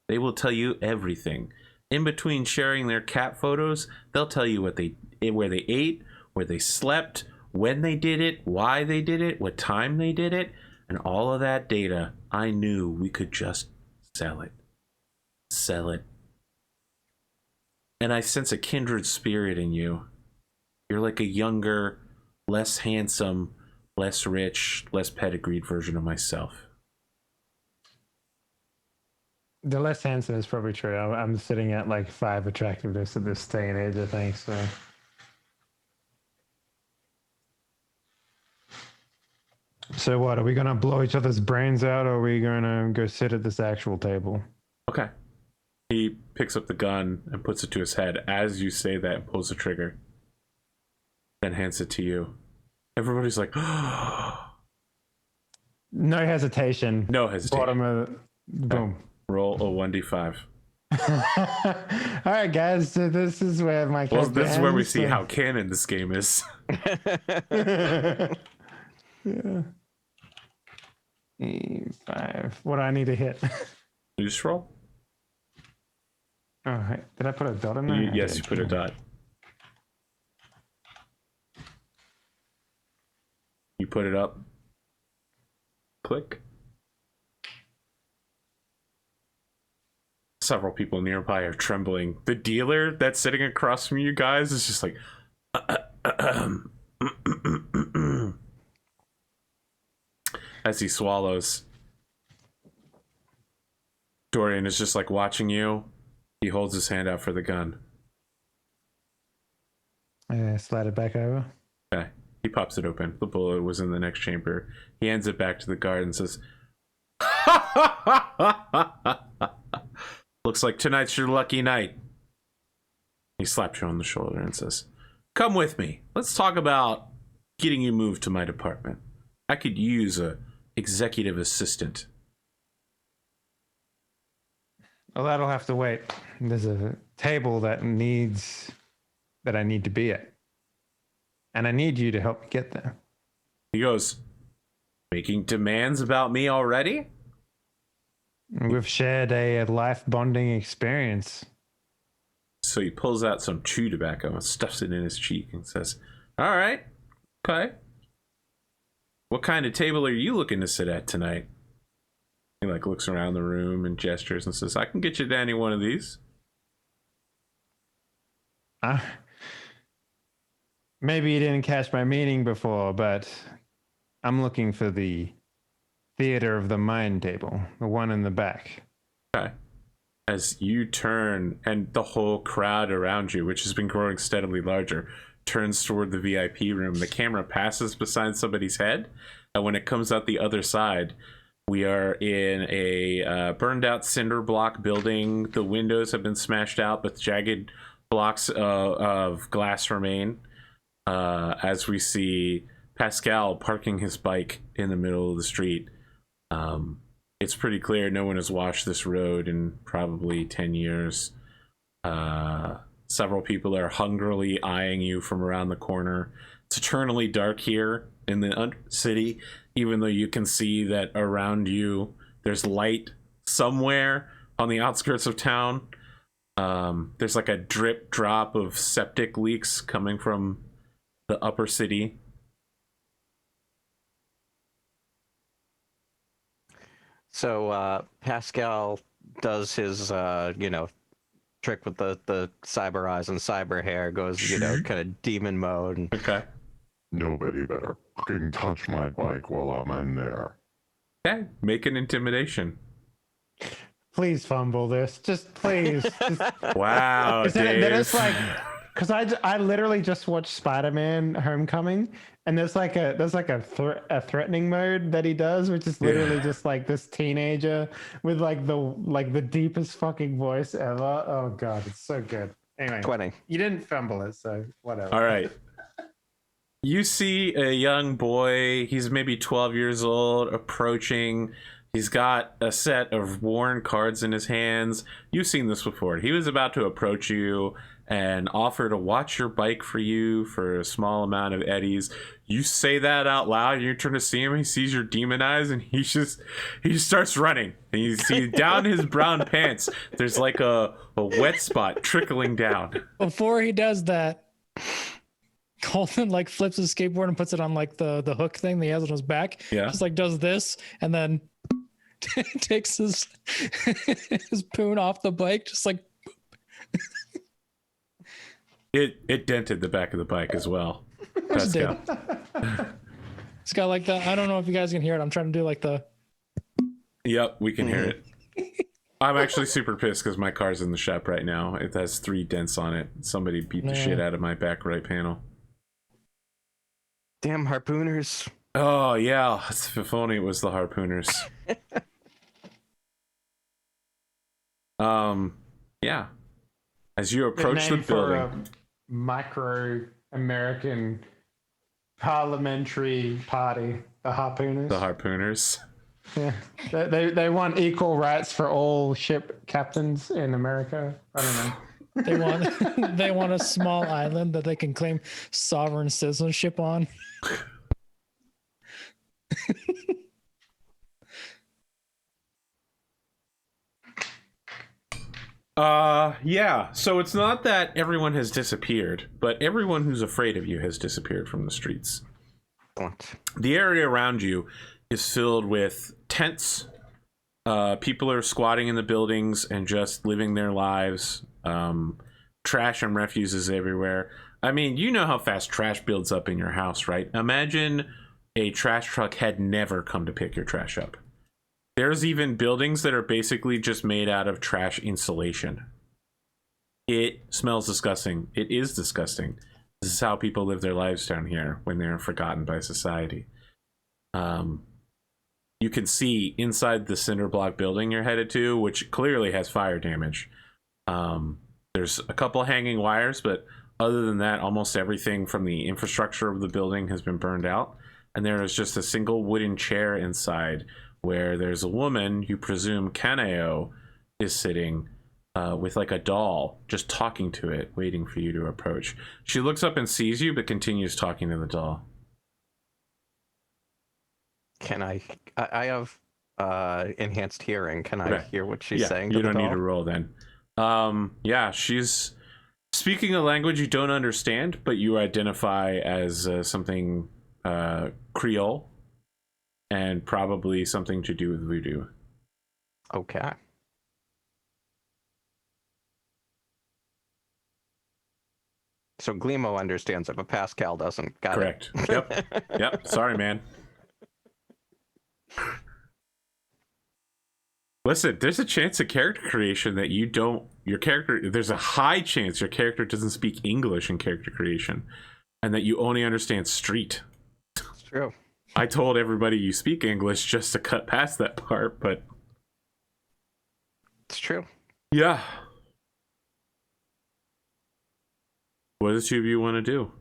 They will tell you everything. In between sharing their cat photos, they'll tell you where they ate, where they slept, when they did it, why they did it, what time they did it, and all of that data. I knew we could just sell it. Sell it. And I sense a kindred spirit in you. You're like a younger, less handsome, less rich, less pedigreed version of myself. The less handsome is probably true. I'm sitting at like 5 attractiveness at this day and age, I think. So what? Are we going to blow each other's brains out, or are we going to go sit at this actual table? Okay. He picks up the gun and puts it to his head as you say that and pulls the trigger. Then hands it to you. Everybody's like, No hesitation. No hesitation. Bottom of boom. Roll a 1d5. All right, guys. So this is where my This is where we see how canon this game is. Yeah. 5. What do I need to hit? Loose roll? Oh, did I put a dot in there? Yes, you put a dot. You put it up. Click. Several people nearby are trembling. The dealer that's sitting across from you guys is just like, as he swallows. Dorian is just like watching you. He holds his hand out for the gun. Slide it back over. Okay. He pops it open. The bullet was in the next chamber. He hands it back to the guard and says, looks like tonight's your lucky night. He slaps you on the shoulder and says, come with me. Let's talk about getting you moved to my department. I could use a executive assistant. Well, that'll have to wait. There's a table that I need to be at. And I need you to help me get there. He goes, making demands about me already? We've shared a life bonding experience. So he pulls out some chew tobacco and stuffs it in his cheek and says, all right, okay. What kind of table are you looking to sit at tonight? He like looks around the room and gestures and says, I can get you to any one of these. Maybe you didn't catch my meaning before, but I'm looking for the theater of the mind table, the one in the back. Okay. As you turn and the whole crowd around you, which has been growing steadily larger, turns toward the VIP room, the camera passes beside somebody's head. And when it comes out the other side, we are in a burned out cinder block building. The windows have been smashed out, but jagged blocks of glass remain. As we see Pascal parking his bike in the middle of the street. It's pretty clear no one has washed this road in probably 10 years. Several people are hungrily eyeing you from around the corner. It's eternally dark here in the city, even though you can see that around you there's light somewhere on the outskirts of town. There's like a drip drop of septic leaks coming from the upper city. So Pascal does his trick with the cyber eyes and cyber hair, goes kind of demon mode. And... Okay. Nobody better fucking touch my bike while I'm in there. Okay, make an intimidation. Please fumble this. Just please. Wow, Dave. Then it's like, because I literally just watched Spider-Man Homecoming, and there's like a threatening mode that he does, which is literally just like this teenager with like the deepest fucking voice ever. Oh god, it's so good. Anyway, 20. You didn't fumble it, so whatever. All right. You see a young boy, he's maybe 12 years old, approaching. He's got a set of worn cards in his hands. You've seen this before. He was about to approach you and offer to watch your bike for you for a small amount of eddies. You say that out loud, and you turn to see him, he sees your demon eyes, and he just starts running. And you see down his brown pants, there's like a wet spot trickling down. Before he does that, Colton like flips his skateboard and puts it on like the hook thing that he has on his back. Yeah. Just like does this and then takes his poon off the bike, just like It dented the back of the bike as well. Pascal. It's got like the, I don't know if you guys can hear it. I'm trying to do like the. Yep, we can hear it. I'm actually super pissed because my car's in the shop right now. It has 3 dents on it. Somebody beat the shit out of my back right panel. Damn harpooners. Oh, yeah. If only it was the harpooners. Yeah. As you approach the building. Micro American parliamentary party, the Harpooners. The Harpooners. Yeah, they want equal rights for all ship captains in America. I don't know. They want a small island that they can claim sovereign citizenship on. Yeah. So it's not that everyone has disappeared, but everyone who's afraid of you has disappeared from the streets. What? The area around you is filled with tents. People are squatting in the buildings and just living their lives. Trash and refuse is everywhere. I mean, you know how fast trash builds up in your house, right? Imagine a trash truck had never come to pick your trash up. There's even buildings that are basically just made out of trash insulation. It smells disgusting. It is disgusting. This is how people live their lives down here when they're forgotten by society. You can see inside the cinder block building you're headed to, which clearly has fire damage. There's a couple hanging wires, but other than that, almost everything from the infrastructure of the building has been burned out. And there is just a single wooden chair inside where there's a woman, you presume Kaneo, is sitting with like a doll, just talking to it, waiting for you to approach. She looks up and sees you, but continues talking to the doll. Can I have enhanced hearing. Can I hear what she's saying to you the don't doll? need to roll then. Yeah, she's speaking a language you don't understand, but you identify as something Creole and probably something to do with voodoo. Okay. So Glimo understands it, but Pascal doesn't. Got Correct. it. Yep. Sorry, man. Listen, there's a chance of character creation that there's a high chance your character doesn't speak English in character creation and that you only understand street. It's true. I told everybody you speak English just to cut past that part, but It's true. yeah. What do the two of you want to do?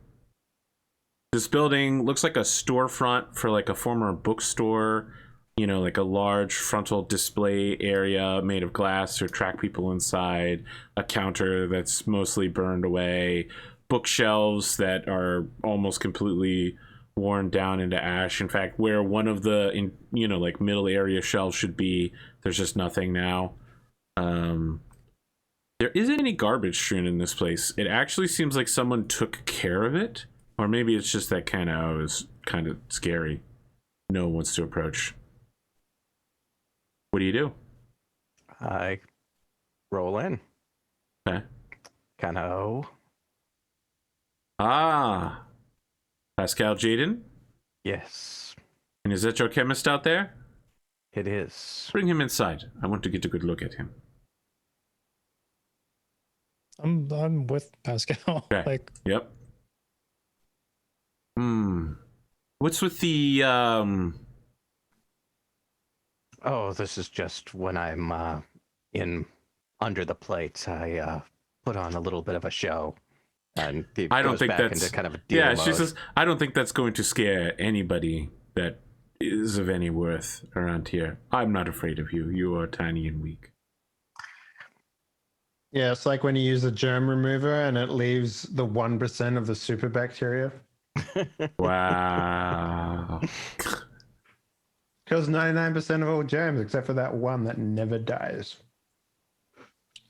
This building looks like a storefront for like a former bookstore, you know, like a large frontal display area made of glass to attract people inside, a counter that's mostly burned away, bookshelves that are almost completely worn down into ash. In fact, where one of the like middle area shelves should be, there's just nothing now. There isn't any garbage strewn in this place. It actually seems like someone took care of it, or maybe it's just that Kaneo is kind of scary. No one wants to approach. What do you do? I roll in. Okay. Kaneo. Ah, Pascal Jaden? Yes, And is that your chemist out there? it is. Bring him inside. I want to get a good look at him. I'm with Pascal. Okay. Like, Yep. What's with the Oh, this is just when I'm in under the plates. I put on a little bit of a show, and it I don't goes think back that's into kind of a deal yeah. She mode. says I don't think that's going to scare anybody that is of any worth around here. I'm not afraid of you. You are tiny and weak. Yeah, it's like when you use a germ remover and it leaves the 1% of the super bacteria. Wow. Kills 99% of all germs except for that one that never dies.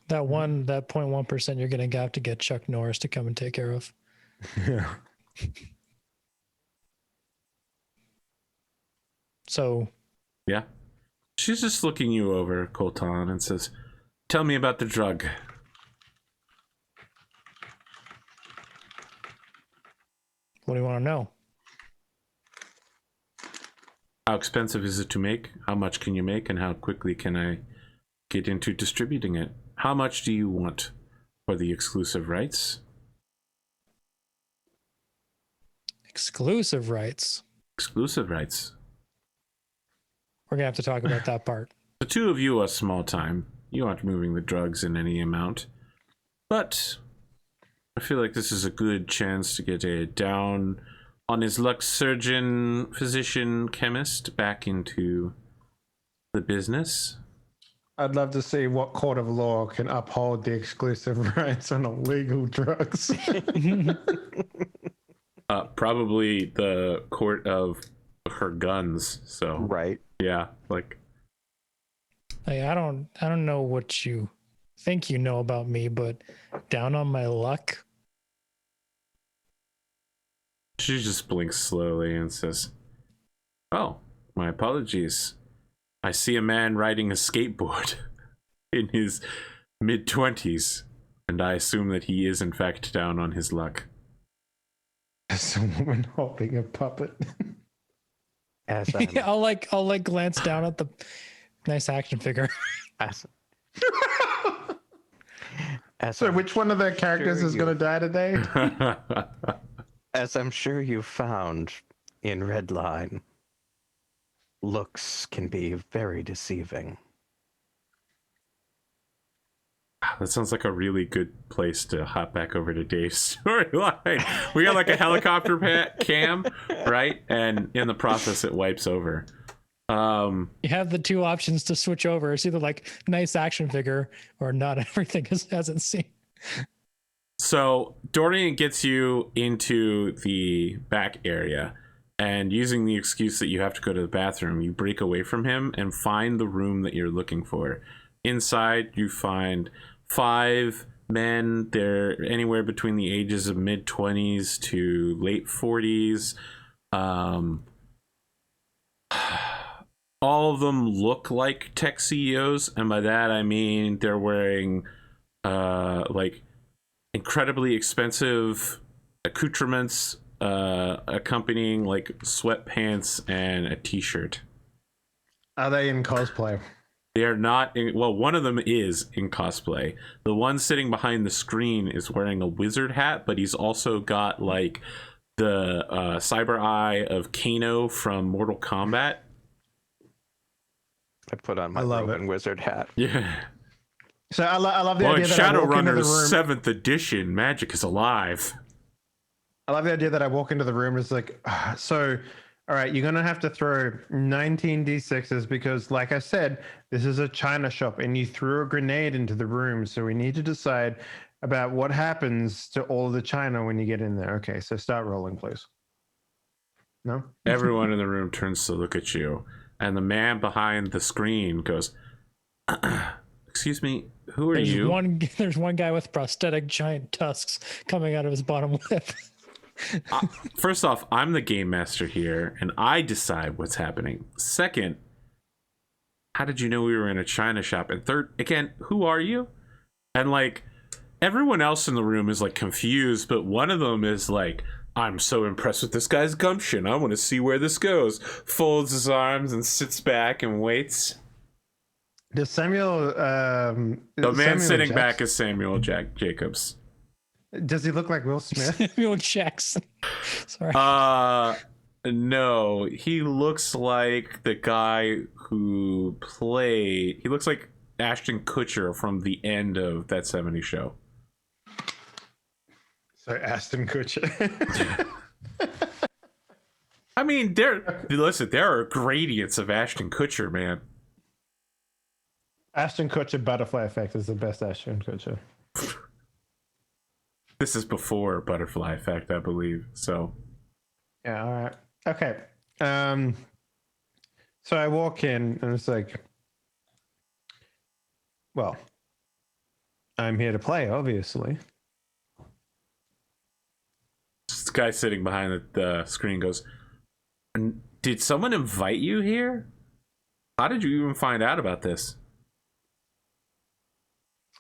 that 0.1% you're going to have to get Chuck Norris to come and take care of. Yeah. So Yeah. She's just looking you over, Coltan, and says, "Tell me about the drug." what do you want to know? How expensive is it to make? How much can you make? And how quickly can I get into distributing it? How much do you want for the exclusive rights? Exclusive rights. Exclusive rights. We're going to have to talk about that part. The two of you are small time. You aren't moving the drugs in any amount. But I feel like this is a good chance to get a down on his luck surgeon, physician, chemist back into the business. I'd love to see what court of law can uphold the exclusive rights on illegal drugs. Probably the court of her guns. So Right. yeah, like Hey, I don't know what you think you know about me, but down on my luck. she just blinks slowly and says, "Oh, my apologies. I see a man riding a skateboard in his mid-20s, and I assume that he is in fact down on his luck." There's a woman holding a puppet. As I'll glance down at the nice action figure. as So which one of their characters is going to die today? As I'm sure you've found in Redline, looks can be very deceiving. That sounds like a really good place to hop back over to Dave's storyline. We got like a helicopter cam, right? And in the process, it wipes over. You have the two options to switch over. It's either like nice action figure or not everything as it seems. So Dorian gets you into the back area, and using the excuse that you have to go to the bathroom, you break away from him and find the room that you're looking for. Inside, you find 5 men. They're anywhere between the ages of mid-20s to late 40s. All of them look like tech CEOs, and by that I mean they're wearing like incredibly expensive accoutrements accompanying like sweatpants and a t-shirt. Are they in cosplay? They are not in, well, one of them is in cosplay. The one sitting behind the screen is wearing a wizard hat, but he's also got like the cyber eye of Kano from Mortal Kombat. I put on my Roman wizard hat. Yeah. So I love the Well, idea in that I walk into the Shadowrunners room. 7th edition, magic is alive. I love the idea that I walk into the room. It's like, so, all right, you're gonna have to throw 19 d6s because, like I said, this is a China shop, and you threw a grenade into the room. So we need to decide about what happens to all of the China when you get in there. Okay, so start rolling, please. No. Everyone in the room turns to look at you, and the man behind the screen goes, "Excuse me, who are you?" There's one guy with prosthetic giant tusks coming out of his bottom lip. First off, I'm the game master here, and I decide what's happening. Second, how did you know we were in a China shop? And third, again, who are you? And like, everyone else in the room is like confused, but one of them is like, I'm so impressed with this guy's gumption. I want to see where this goes. Folds his arms and sits back and waits. Does Samuel? The man sitting back is Samuel Jacobs. Does he look like Will Smith? Samuel Jackson. Sorry. No, he looks like the guy who played. He looks like Ashton Kutcher from the end of That 70s Show. So Ashton Kutcher. I mean, there are gradients of Ashton Kutcher, man. Ashton Kutcher Butterfly Effect is the best Ashton Kutcher. This is before Butterfly Effect, I believe. So, yeah, all right, okay. So I walk in and it's like, well, I'm here to play, obviously. this guy sitting behind the screen goes, "Did someone invite you here? How did you even find out about this?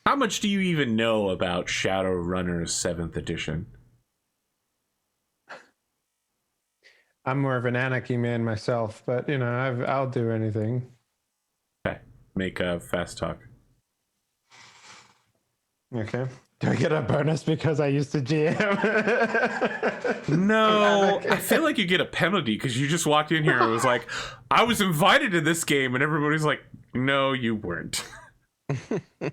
How much do you even know about Shadowrunners 7th edition?" I'm more of an anarchy man myself, but you know, I'll do anything. Okay, make a fast talk. Okay. Do I get a bonus because I used to GM? No, I feel like you get a penalty because you just walked in here and was like, "I was invited to this game," and everybody's like, "No, you weren't." It's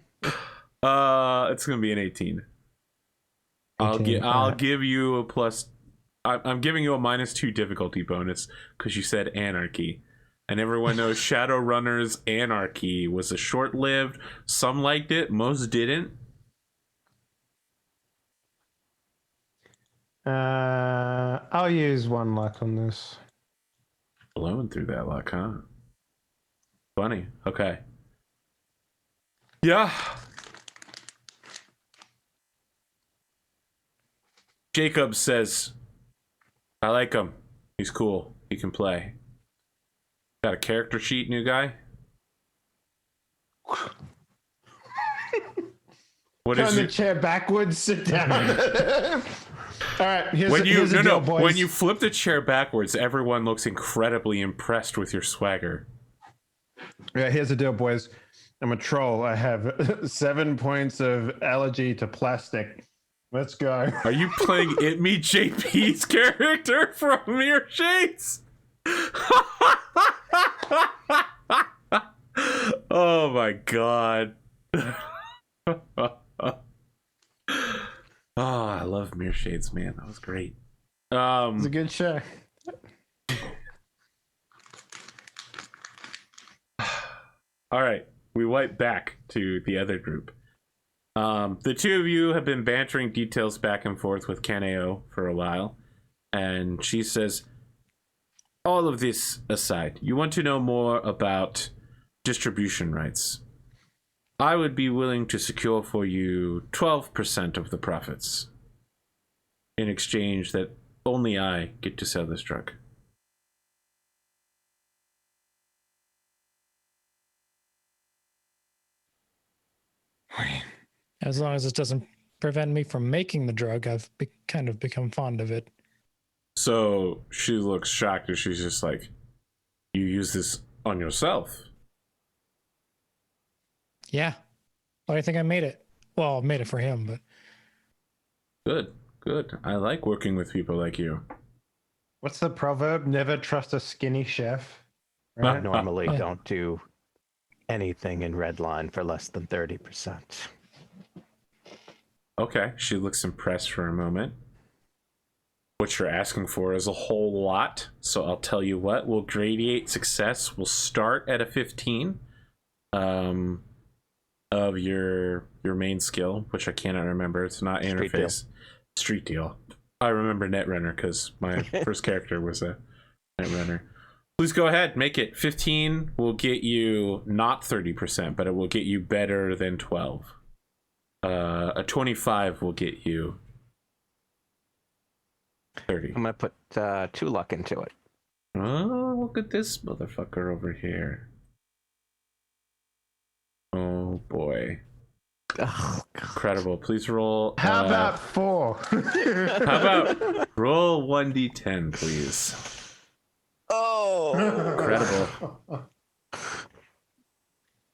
gonna be an 18. I'll give you a plus. I'm giving you a -2 difficulty bonus because you said anarchy, and everyone knows Shadowrunners Anarchy was a short-lived. Some liked it, most didn't. I'll use 1 luck on this. Blowing through that luck, huh? Funny. Okay. Yeah. Jacob says, "I like him. He's cool. He can play." Got a character sheet, new guy? What Turn is the it? chair backwards, sit down. All right, here's When here's the deal, boys. when you flip the chair backwards, everyone looks incredibly impressed with your swagger. Yeah, here's the deal, boys. I'm a troll. I have 7 points of allergy to plastic. Let's go. Are you playing It Me JP's character from Mere Shades? Oh my god. Oh, I love Mere Shades, man. That was great. It's a good show. All right, we wipe back to the other group. The two of you have been bantering details back and forth with Kaneo for a while, and she says, all of this aside, you want to know more about distribution rights. I would be willing to secure for you 12% of the profits in exchange that only I get to sell this drug. As long as it doesn't prevent me from making the drug, I've kind of become fond of it. So she looks shocked, and she's just like, you use this on yourself? Yeah. Well, I think I made it. Well, I made it for him, but... Good. I like working with people like you. What's the proverb? Never trust a skinny chef. I Right? normally don't do anything in Redline for less than 30%. Okay, she looks impressed for a moment. What you're asking for is a whole lot, so I'll tell you what, we'll gradiate success. We'll start at a 15 of your main skill, which I cannot remember. It's not interface. Street deal. I remember Netrunner because my first character was a Netrunner. Please go ahead, make it. 15 will get you not 30%, but it will get you better than 12. A 25 will get you 30. I'm gonna put 2 luck into it. Oh, look at this motherfucker over here. Oh boy. Oh, Incredible. Please roll. How about 4? How about roll 1d10, please? oh. Incredible.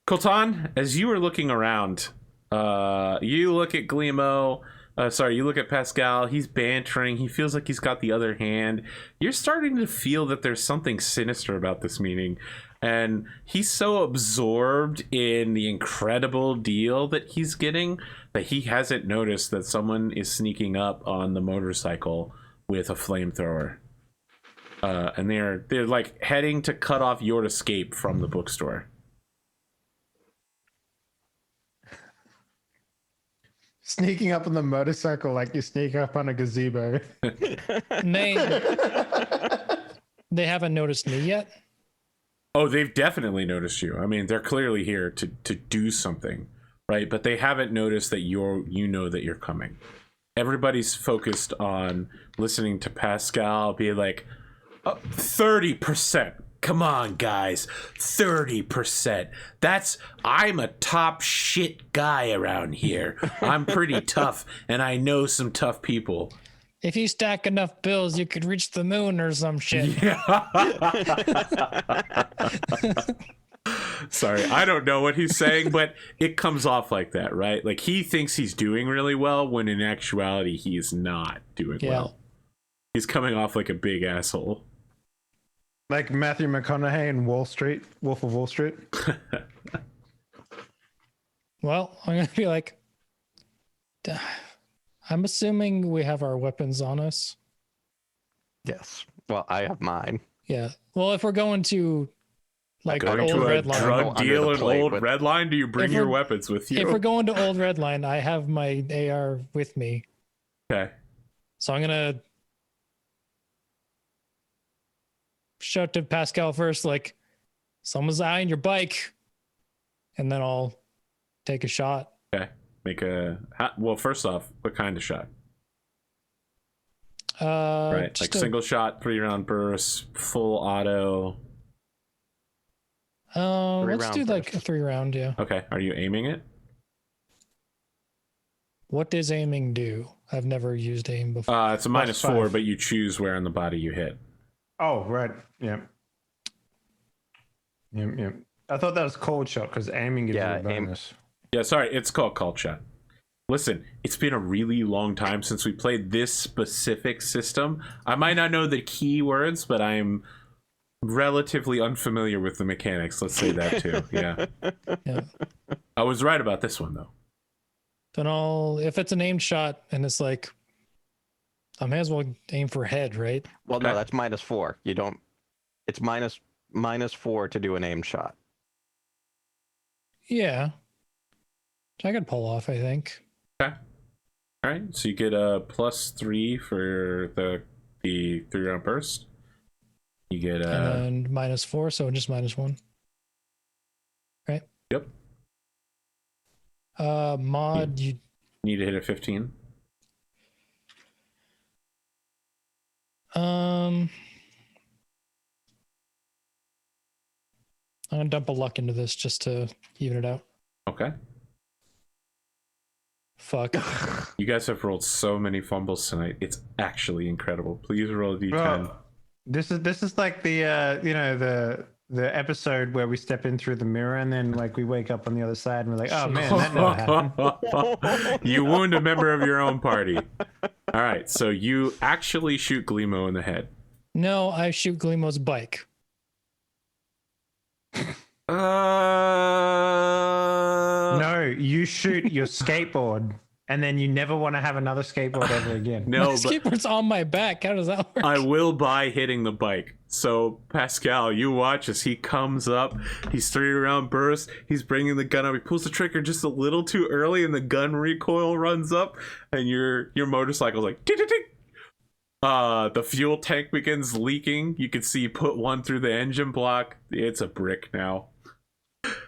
Coltan, as you were looking around, you look at Glimo. You look at Pascal. He's bantering. He feels like he's got the other hand. You're starting to feel that there's something sinister about this meeting. And he's so absorbed in the incredible deal that he's getting that he hasn't noticed that someone is sneaking up on the motorcycle with a flamethrower. And they're like heading to cut off your escape from the bookstore. Sneaking up on the motorcycle like you sneak up on a gazebo. They haven't noticed me yet. Oh, they've definitely noticed you. I mean, they're clearly here to do something, right? But they haven't noticed that you know that you're coming. Everybody's focused on listening to Pascal be like, 30%. Come on, guys. 30%. I'm a top shit guy around here. I'm pretty tough, and I know some tough people. If you stack enough bills, you could reach the moon or some shit. Yeah. Sorry, I don't know what he's saying, but it comes off like that, right? Like he thinks he's doing really well when in actuality he is not doing well. He's coming off like a big asshole. Like Matthew McConaughey in Wolf of Wall Street. Well, I'm going to be like, I'm assuming we have our weapons on us. Yes. Well, I have mine. Yeah. Well, if we're going to like Going old to a Redline, drug deal in old Redline, do you bring your weapons with you? if we're going to old Redline, I have my AR with me. Okay. So I'm gonna shout to Pascal first, like, someone's eyeing your bike, and then I'll take a shot. Okay. Well, first off, what kind of shot? Right, like single shot, 3-round burst, full auto. Let's do like a 3-round, yeah. Okay, are you aiming it? What does aiming do? I've never used aim before. It's a -4, but you choose where on the body you hit. Oh, right. Yeah. Yep. I thought that was cold shot because aiming gives you a bonus. Yeah, sorry, it's called shot. Listen, it's been a really long time since we played this specific system. I might not know the keywords, but I'm relatively unfamiliar with the mechanics. Let's say that too. Yeah. Yeah. I was right about this one though. Then if it's an aimed shot and it's like, I may as well aim for head, right? Well, no, Okay. that's -4. You don't. It's -4 to do an aim shot. Yeah. Which I could pull off, I think. Okay. All right. So you get a +3 for the 3-round burst. You get And then -4, so just -1. Right? Yep. Mod, you Need to hit a 15. I'm gonna dump a luck into this just to even it out. Okay. Fuck. You guys have rolled so many fumbles tonight. It's actually incredible. Please roll a d10. Bro, this is like the the episode where we step in through the mirror and then like we wake up on the other side and we're like, oh man, that never happened. You wound a member of your own party. All right, so you actually shoot Glimo in the head. No, I shoot Glimo's bike. No, you shoot your skateboard and then you never want to have another skateboard ever again. My No, but skateboard's on my back. How does that work? I will buy hitting the bike. So Pascal, you watch as he comes up. He's 3-round burst. He's bringing the gun up. He pulls the trigger just a little too early, and the gun recoil runs up, and your motorcycle's like tick tick tick. The fuel tank begins leaking. You can see you put one through the engine block. It's a brick now.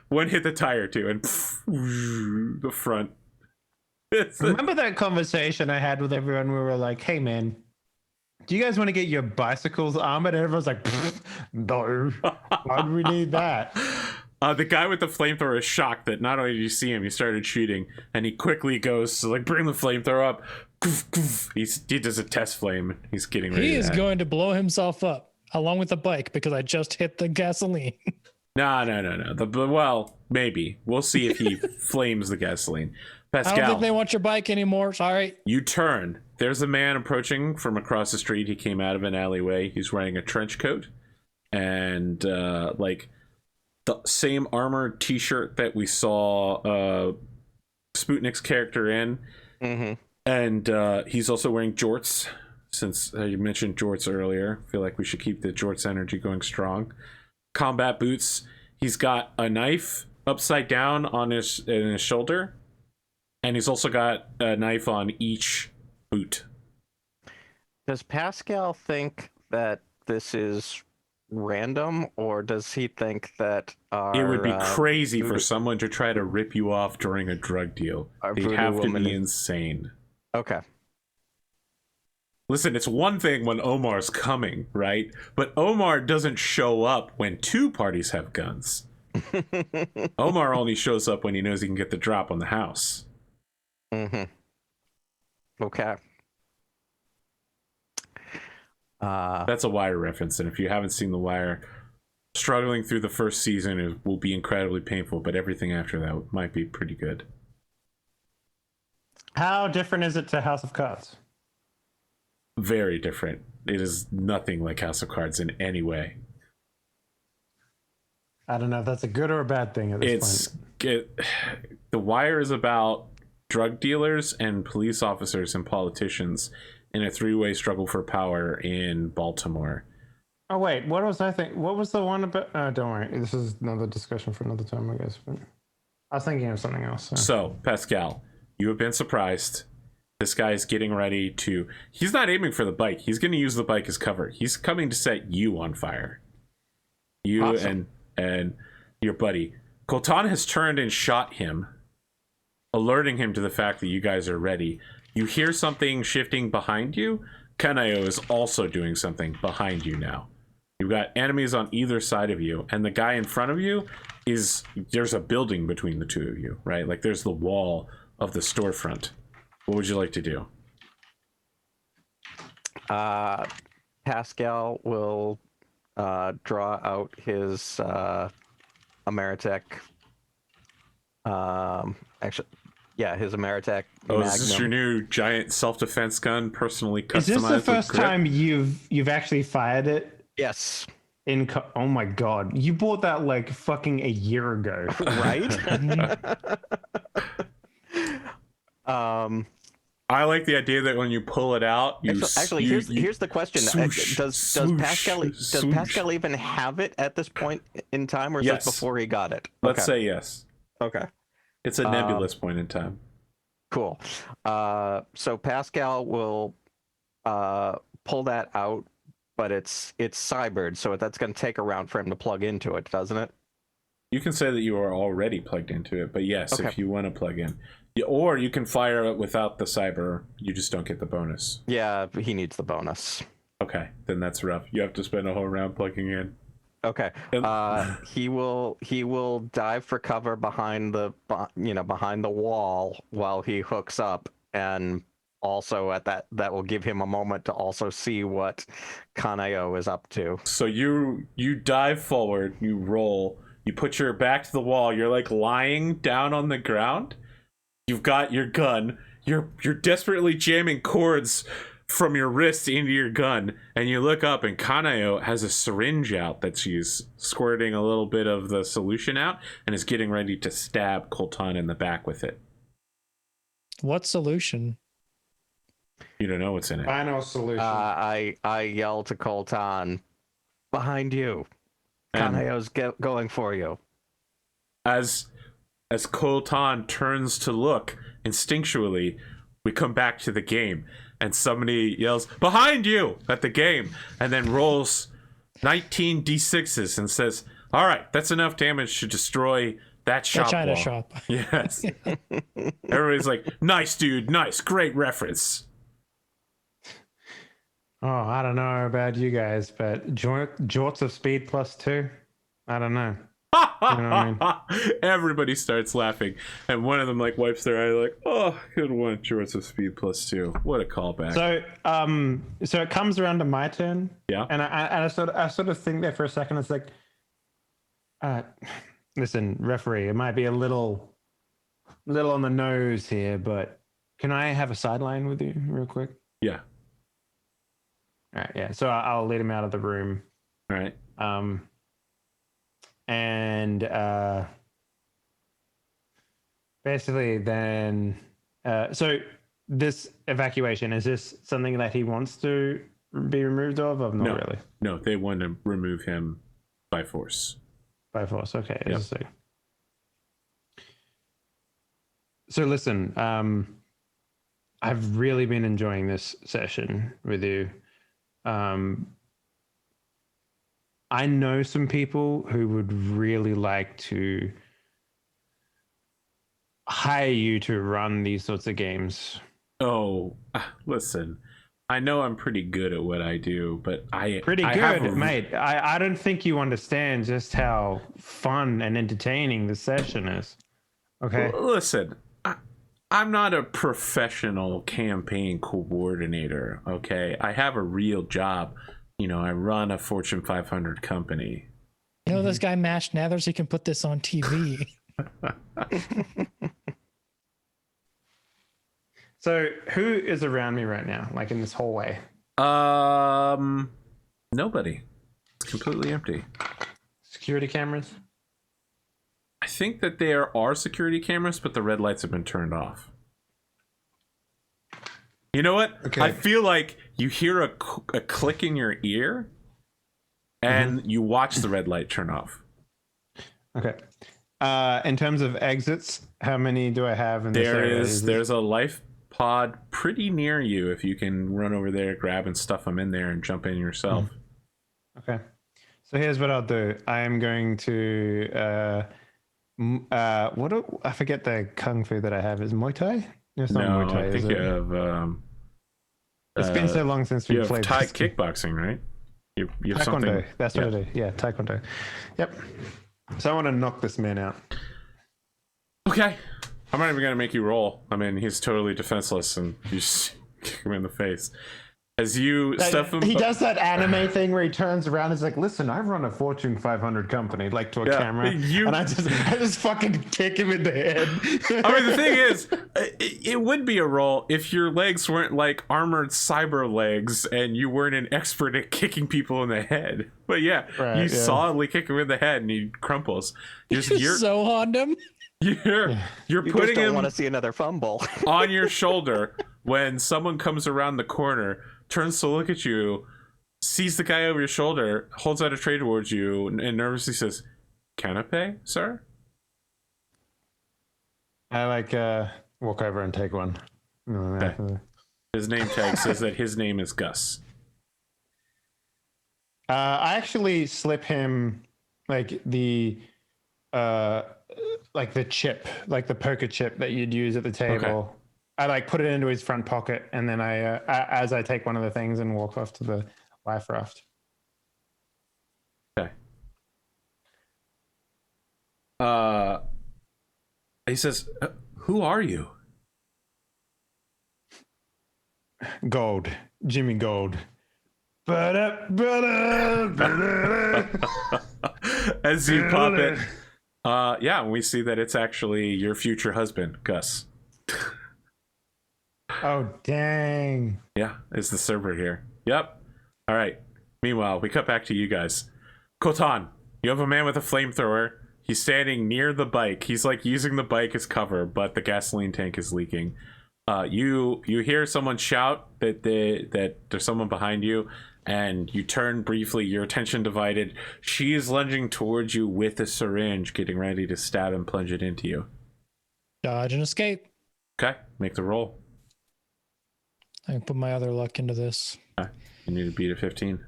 One hit the tire too, and the front. Remember that conversation I had with everyone? We were like, hey man, do you guys want to get your bicycles armored? And everyone's like, no, why do we need that? The guy with the flamethrower is shocked that not only did you see him, he started shooting, and he quickly goes to like bring the flamethrower up. He does a test flame. He's getting ready. He to is act. going to blow himself up along with the bike because I just hit the gasoline. No. Well, maybe we'll see if he flames the gasoline. I don't Pascal, think they want your bike anymore. Sorry. you turn. There's a man approaching from across the street. He came out of an alleyway. He's wearing a trench coat and like the same armored T-shirt that we saw Sputnik's character in. Mm-hmm. And he's also wearing jorts. Since you mentioned jorts earlier, I feel like we should keep the jorts energy going strong. Combat boots. He's got a knife upside down on his shoulder, and he's also got a knife on each boot. Does Pascal think that this is random, or does he think that It would be crazy for voodoo- someone to try to rip you off during a drug deal. Our They'd voodoo have to woman be is- insane. Okay. Listen, it's one thing when Omar's coming, right? But Omar doesn't show up when two parties have guns. Omar only shows up when he knows he can get the drop on the house. Mm-hmm. Okay. That's a Wire reference, and if you haven't seen The Wire, struggling through the first season will be incredibly painful, but everything after that might be pretty good. How different is it to House of Cards? Very different. It is nothing like House of Cards in any way. I don't know if that's a good or a bad thing at this point. The Wire is about drug dealers and police officers and politicians in a three-way struggle for power in Baltimore. Oh wait, what was I thinking? What was the one about? Don't worry, this is another discussion for another time, I guess. But I was thinking of something else. So, Pascal, you have been surprised. This guy is getting ready to... He's not aiming for the bike. He's going to use the bike as cover. He's coming to set you on fire. You Awesome. and your buddy. Coltan has turned and shot him, alerting him to the fact that you guys are ready. You hear something shifting behind you. Kanayo is also doing something behind you now. You've got enemies on either side of you, and the guy in front of you is... There's a building between the two of you, right? Like there's the wall of the storefront. What would you like to do? Pascal will draw out his Ameritech. Actually, Yeah, his Medtech. Oh, is this your new giant self-defense gun, personally customized? Is this the with first grip? time you've actually fired it? Yes. Oh my god, you bought that like fucking a year ago, Right? I like the idea that when you pull it out, you actually here's the question: swoosh, does swoosh. Pascal even have it at this point in time, or is Yes. this before he got it? Let's say yes. Okay. It's a nebulous point in time. Cool. So Pascal will pull that out, but it's cybered, so that's going to take a round for him to plug into it, doesn't it? You can say that you are already plugged into it, but yes, Okay. if you want to plug in. Or you can fire it without the cyber. You just don't get the bonus. Yeah, he needs the bonus. Okay, then that's rough. You have to spend a whole round plugging in. Okay. He will dive for cover behind the wall while he hooks up, and also at that will give him a moment to also see what Kaneo is up to. So you dive forward, you roll, you put your back to the wall. You're like lying down on the ground. You've got your gun. You're desperately jamming cords from your wrist into your gun, and you look up, and Kaneo has a syringe out that she's squirting a little bit of the solution out, and is getting ready to stab Coltan in the back with it. What solution? You don't know what's in it. Final solution. I yell to Coltan, behind you. And Kaneo's going for you. as Coltan turns to look, instinctually, we come back to the game, and somebody yells, behind you, at the game, and then rolls 19 d6s and says, all right, that's enough damage to destroy that shop China wall. shop. Yes. Everybody's like, nice, dude, nice, great reference. Oh, I don't know about you guys, but jorts of speed +2? I don't know. You know what I mean? Everybody starts laughing, and one of them like wipes their eye, like, "Oh, good one, Jorts of Speed +2. What a callback!" So it comes around to my turn. Yeah. And I sort of think there for a second. It's like, listen, referee, it might be a little on the nose here, but can I have a sideline with you real quick? Yeah. All right. Yeah. So I'll lead him out of the room. All right. And basically then so this evacuation, is this something that he wants to be removed of not No. really? No, they want to remove him by force. By force. Okay. Yep. So listen, I've really been enjoying this session with you. I know some people who would really like to hire you to run these sorts of games. Oh, listen, I know I'm pretty good at what I do, but I Good, have mate. I don't think you understand just how fun and entertaining the session is. Okay. Listen, I'm not a professional campaign coordinator, okay? I have a real job. You know, I run a Fortune 500 company. You know this guy Mash Nathers, he can put this on TV. So who is around me right now, like in this hallway? Nobody. It's completely empty. Security cameras? I think that there are security cameras, but the red lights have been turned off. You know what? Okay. I feel like you hear a click in your ear, and you watch the red light turn off. Okay. In terms of exits, how many do I have in this area? There's a life pod pretty near you. If you can run over there, grab and stuff them in there, and jump in yourself. Okay. So here's what I'll do. I am going to I forget the kung fu that I have. Is Muay Thai? It's not No, Muay Thai. I think is you it? have. It's been so long since we You have played Thai this. kickboxing, right? You have Taekwondo. something. That's what I do. Yeah, Taekwondo. Yep. So I want to knock this man out. Okay. I'm not even gonna make you roll. I mean, he's totally defenseless, and you just kick him in the face. As you stuff him, he does that anime thing where he turns around and is like, listen, I run a Fortune 500 company, like to a camera. And I just fucking kick him in the head. I mean, the thing is, it would be a roll if your legs weren't like armored cyber legs and you weren't an expert at kicking people in the head. But you solidly kick him in the head and he crumples. You're so on him. You're You putting just don't him want to see another fumble. on your shoulder when someone comes around the corner, turns to look at you, sees the guy over your shoulder, holds out a tray towards you, and nervously says, "Can I pay, sir?" I walk over and take one. Okay. His name tag says that his name is Gus. I actually slip him the chip, like the poker chip that you'd use at the table. Okay. I put it into his front pocket, and then as I take one of the things and walk off to the life raft. Okay. He says, "Who are you?" Gold, Jimmy Gold. As you pop it, we see that it's actually your future husband, Gus. Oh, dang. Yeah, it's the server here. Yep. All right. Meanwhile, we cut back to you guys. Coltan, you have a man with a flamethrower. He's standing near the bike. He's using the bike as cover, but the gasoline tank is leaking. You hear someone shout that there's someone behind you, and you turn briefly, your attention divided. She is lunging towards you with a syringe, getting ready to stab and plunge it into you. Dodge and escape. Okay, make the roll. I can put my other luck into this. Okay. You need to beat a 15.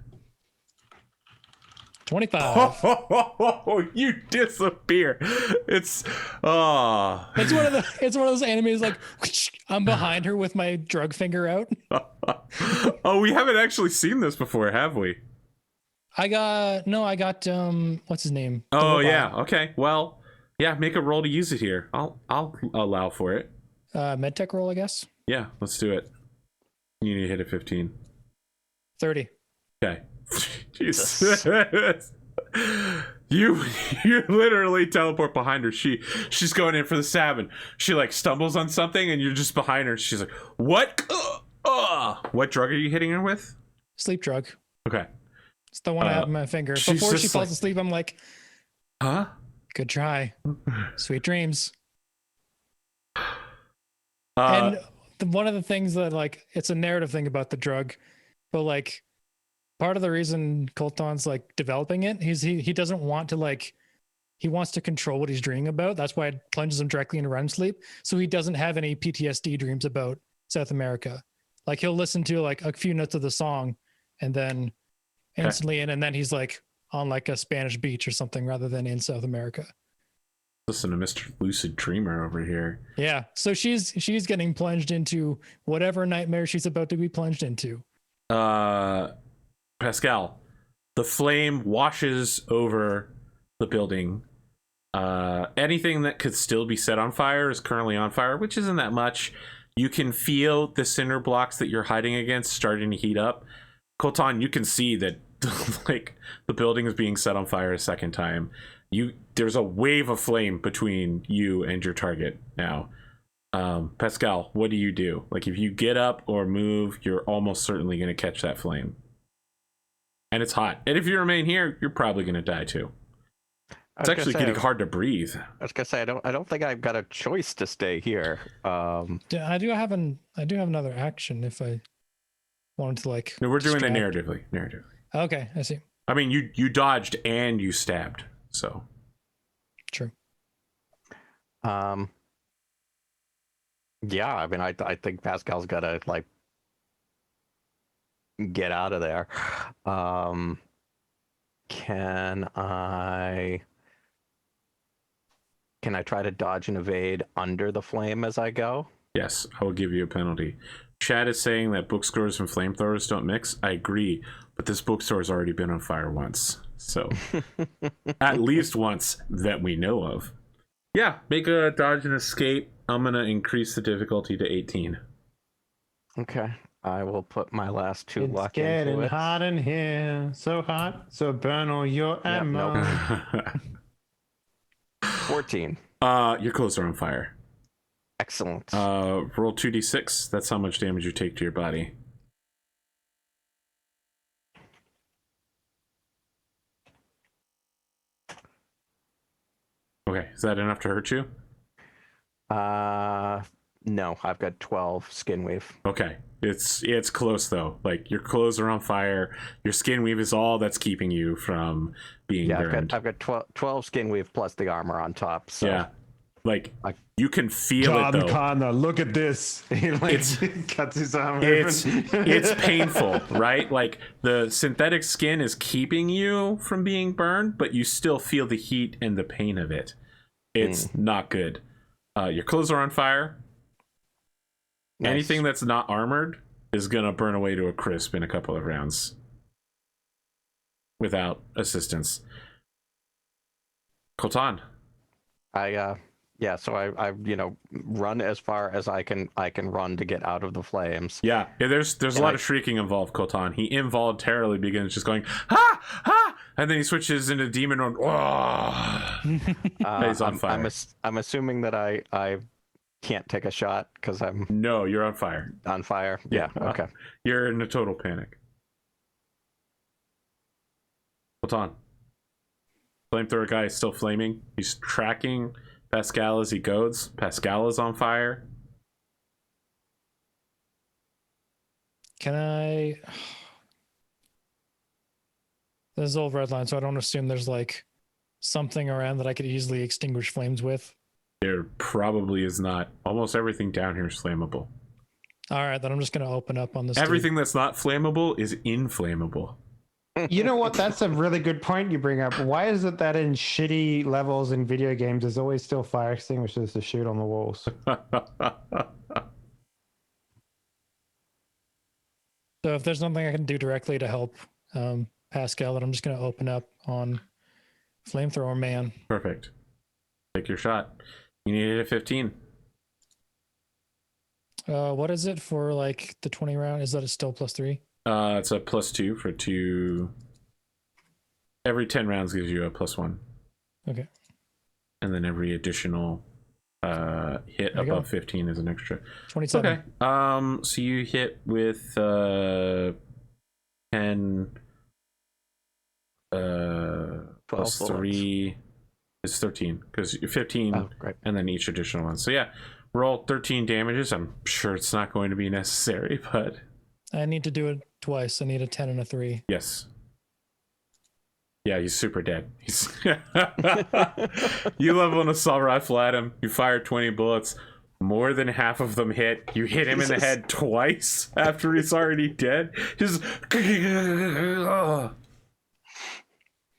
25. Oh, you disappear. It's one of those animes like I'm behind her with my drug finger out. Oh, we haven't actually seen this before, have we? I got what's his name? Oh yeah, okay. Well, yeah, make a roll to use it here. I'll allow for it. Medtech roll, I guess. Yeah, let's do it. You need to hit a 15. 30. Okay. Jesus. You literally teleport behind her. She's going in for the stab, and she stumbles on something, and you're just behind her. She's like, "What? What drug are you hitting her with?" Sleep drug. Okay. It's the one I have in my finger. Before she falls asleep, I'm like, "Huh? Good try. Sweet dreams." And one of the things that it's a narrative thing about the drug, but part of the reason Colton's developing it, he doesn't want to he wants to control what he's dreaming about. That's why it plunges him directly into REM sleep, so he doesn't have any PTSD dreams about South America. He'll listen to a few notes of the song, and then instantly and then he's on a Spanish beach or something rather than in South America. Listen to Mr. Lucid Dreamer over here. Yeah, so she's getting plunged into whatever nightmare she's about to be plunged into. Pascal, the flame washes over the building. Anything that could still be set on fire is currently on fire, which isn't that much. You can feel the cinder blocks that you're hiding against starting to heat up. Coltan, you can see that the building is being set on fire a second time. There's a wave of flame between you and your target now. Pascal, what do you do? If you get up or move, you're almost certainly going to catch that flame. And it's hot. And if you remain here, you're probably going to die too. It's actually getting hard to breathe. I was gonna say I don't think I've got a choice to stay here. I do have another action if I wanted to No, we're doing it narratively. Okay, I see. I mean, you dodged and you stabbed, so true. Yeah, I mean, I think Pascal's gotta get out of there. Can I try to dodge and evade under the flame as I go? Yes, I will give you a penalty. Chad is saying that bookstores and flamethrowers don't mix. I agree, but this bookstore has already been on fire once. So, at least once that we know of. Yeah, make a dodge and escape. I'm going to increase the difficulty to 18. Okay. I will put my last 2 It's luck getting into it. hot in here, so hot, so burn all your ammo. nope. 14. Your clothes are on fire. Excellent. Roll 2d6. That's how much damage you take to your body. Okay, is that enough to hurt you? No, I've got 12 skin weave. Okay, it's close though. Like your clothes are on fire. Your skin weave is all that's keeping you from being burned. I've got 12 skin weave plus the armor on top. So. Yeah, like you can feel it though. Connor, look at this. He like cuts his arm open. It's painful, right? Like the synthetic skin is keeping you from being burned, but you still feel the heat and the pain of it. It's not good. Your clothes are on fire. Nice. Anything that's not armored is gonna burn away to a crisp in a couple of rounds without assistance. Coltan. So I run as far as I can run to get out of the flames. Yeah, there's a lot of shrieking involved, Coltan. He involuntarily begins just going, ha, ha, and then he switches into demon mode. He's on fire. I'm assuming that I can't take a shot because I'm... No, you're on fire. On fire? Yeah, okay. You're in a total panic. Coltan. Flamethrower guy is still flaming. He's tracking Pascal as he goes. Pascal is on fire. Can I... This is old Redline, so I don't assume there's like something around that I could easily extinguish flames with. There probably is not. Almost everything down here is flammable. All right, then I'm just going to open up on this. Everything that's not flammable is inflammable. You know what? That's a really good point you bring up. Why is it that in shitty levels in video games, there's always still fire extinguishers to shoot on the walls? So if there's nothing I can do directly to help Pascal, then I'm just going to open up on Flamethrower Man. Perfect. Take your shot. You need to hit a 15. What is it for like the 20 round? Is that still +3? It's a +2 for 2. Every 10 rounds gives you a +1. Okay. And then every additional hit above 15 is an extra. 27. Okay. So you hit with 10 plus 3 is 13 because you're 15 and then each additional one. So yeah, roll 13 damages. I'm sure it's not going to be necessary, but I need to do it twice. I need a 10 and a 3. Yes. Yeah, he's super dead. He's You level an assault rifle at him. You fire 20 bullets. More than half of them hit. You hit him in the head twice after he's already dead. Just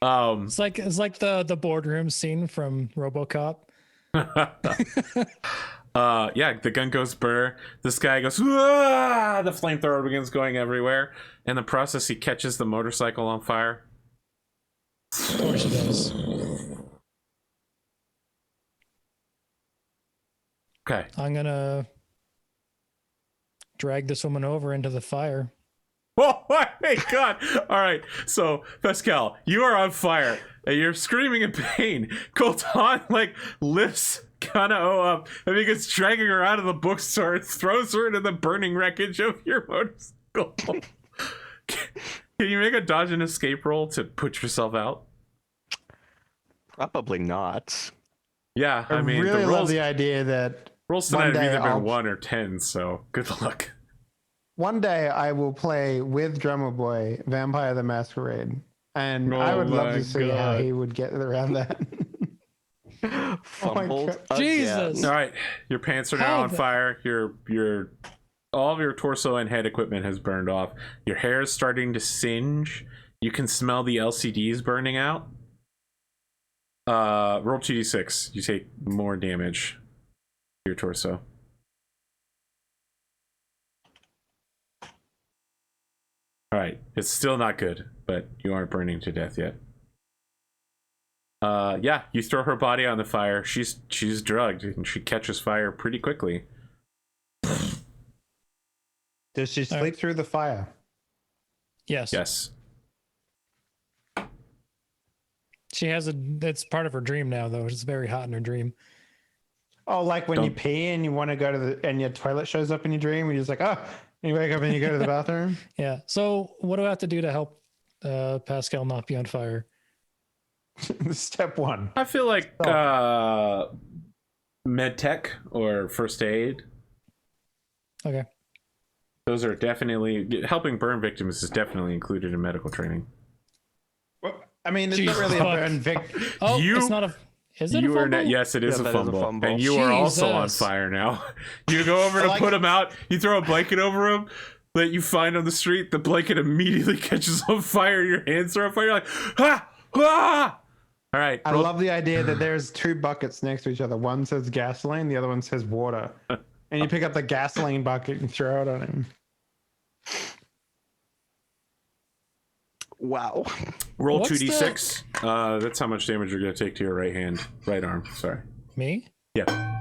it's like the boardroom scene from RoboCop. Yeah, the gun goes burr. This guy goes, "Aah!" The flamethrower begins going everywhere. In the process, he catches the motorcycle on fire. Of course he does. Okay. I'm gonna drag this woman over into the fire. Oh my god! All right, so Pascal, you are on fire and you're screaming in pain. Coltan like lifts Kana-O up and begins dragging her out of the bookstore and throws her into the burning wreckage of your motorcycle. Can you make a dodge and escape roll to put yourself out? Probably not. Yeah, I mean, really the rolls, love the idea that rolls tonight have either I'll- been 1 or 10, so good luck. one day I will play with Drumurboy Vampire the Masquerade, and I would love to see how he would get around that. Fumbled again. Jesus. All right, your pants are now on fire. Your all of your torso and head equipment has burned off. Your hair is starting to singe. You can smell the LCDs burning out. Roll 2d6. You take more damage to your torso. All right, it's still not good, but you aren't burning to death yet. Yeah, you throw her body on the fire. She's drugged and she catches fire pretty quickly. Does she sleep through the fire? Yes. Yes. She has it's part of her dream now, though. It's very hot in her dream. Oh, like when you pee and you want to go to and your toilet shows up in your dream, and you're just like, oh, and you wake up and you go to the bathroom. Yeah. So what do I have to do to help Pascal not be on fire? Step one. I feel like Medtech or first aid. Okay. Those are definitely helping burn victims is definitely included in medical training. Well, I mean, it's Jesus not really a fuck. burn victim. Oh, it's not a. Is it a fumble? Yes, it is a that is a fumble. fumble. And you are also on Jesus. fire now. You go over to put him out. You throw a blanket over him that you find on the street. The blanket immediately catches on fire. Your hands are on fire. You're like, ah, ah. All right. I love the idea that there's two buckets next to each other. One says gasoline, the other one says water. And you pick up the gasoline bucket and throw it on him. Wow. Roll What's 2d6. That's how much damage you're going to take to your right arm. Sorry. Me? Yeah.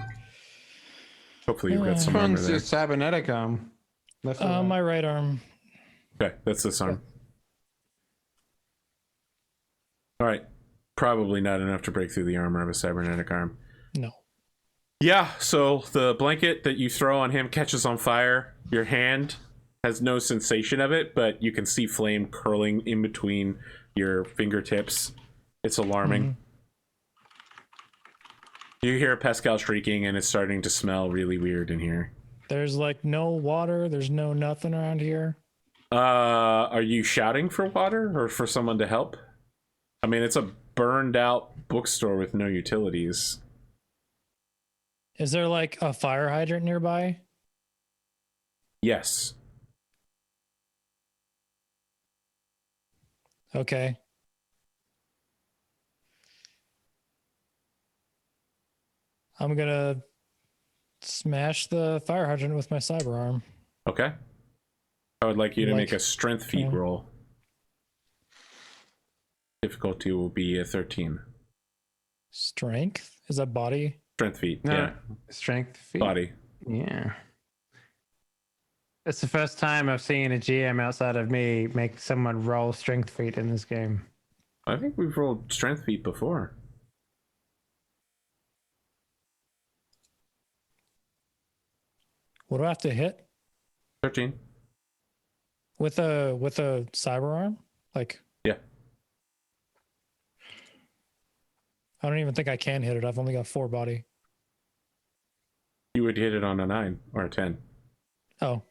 Hopefully you've got some armor One's there. your cybernetic arm. Left or right? My right arm. Okay, that's this arm. All right. Probably not enough to break through the armor of a cybernetic arm. No. Yeah, so the blanket that you throw on him catches on fire. Your hand has no sensation of it, but you can see flame curling in between your fingertips. It's alarming. You hear Pascal shrieking, and it's starting to smell really weird in here. There's like no water. There's no nothing around here. Are you shouting for water or for someone to help? I mean, it's a burned out bookstore with no utilities. Is there like a fire hydrant nearby? Yes. Okay. I'm gonna smash the fire hydrant with my cyber arm. Okay. I would like you to Like, make a strength feat yeah. roll. Difficulty will be a 13. Strength? Is that body? Strength feat, No. yeah. Strength feat. Body. Yeah. It's the first time I've seen a GM outside of me make someone roll strength feat in this game. I think we've rolled strength feat before. What do I have to hit? 13. With a cyber arm? Like, Yeah. I don't even think I can hit it. I've only got 4 body. You would hit it on a 9 or a 10. Oh.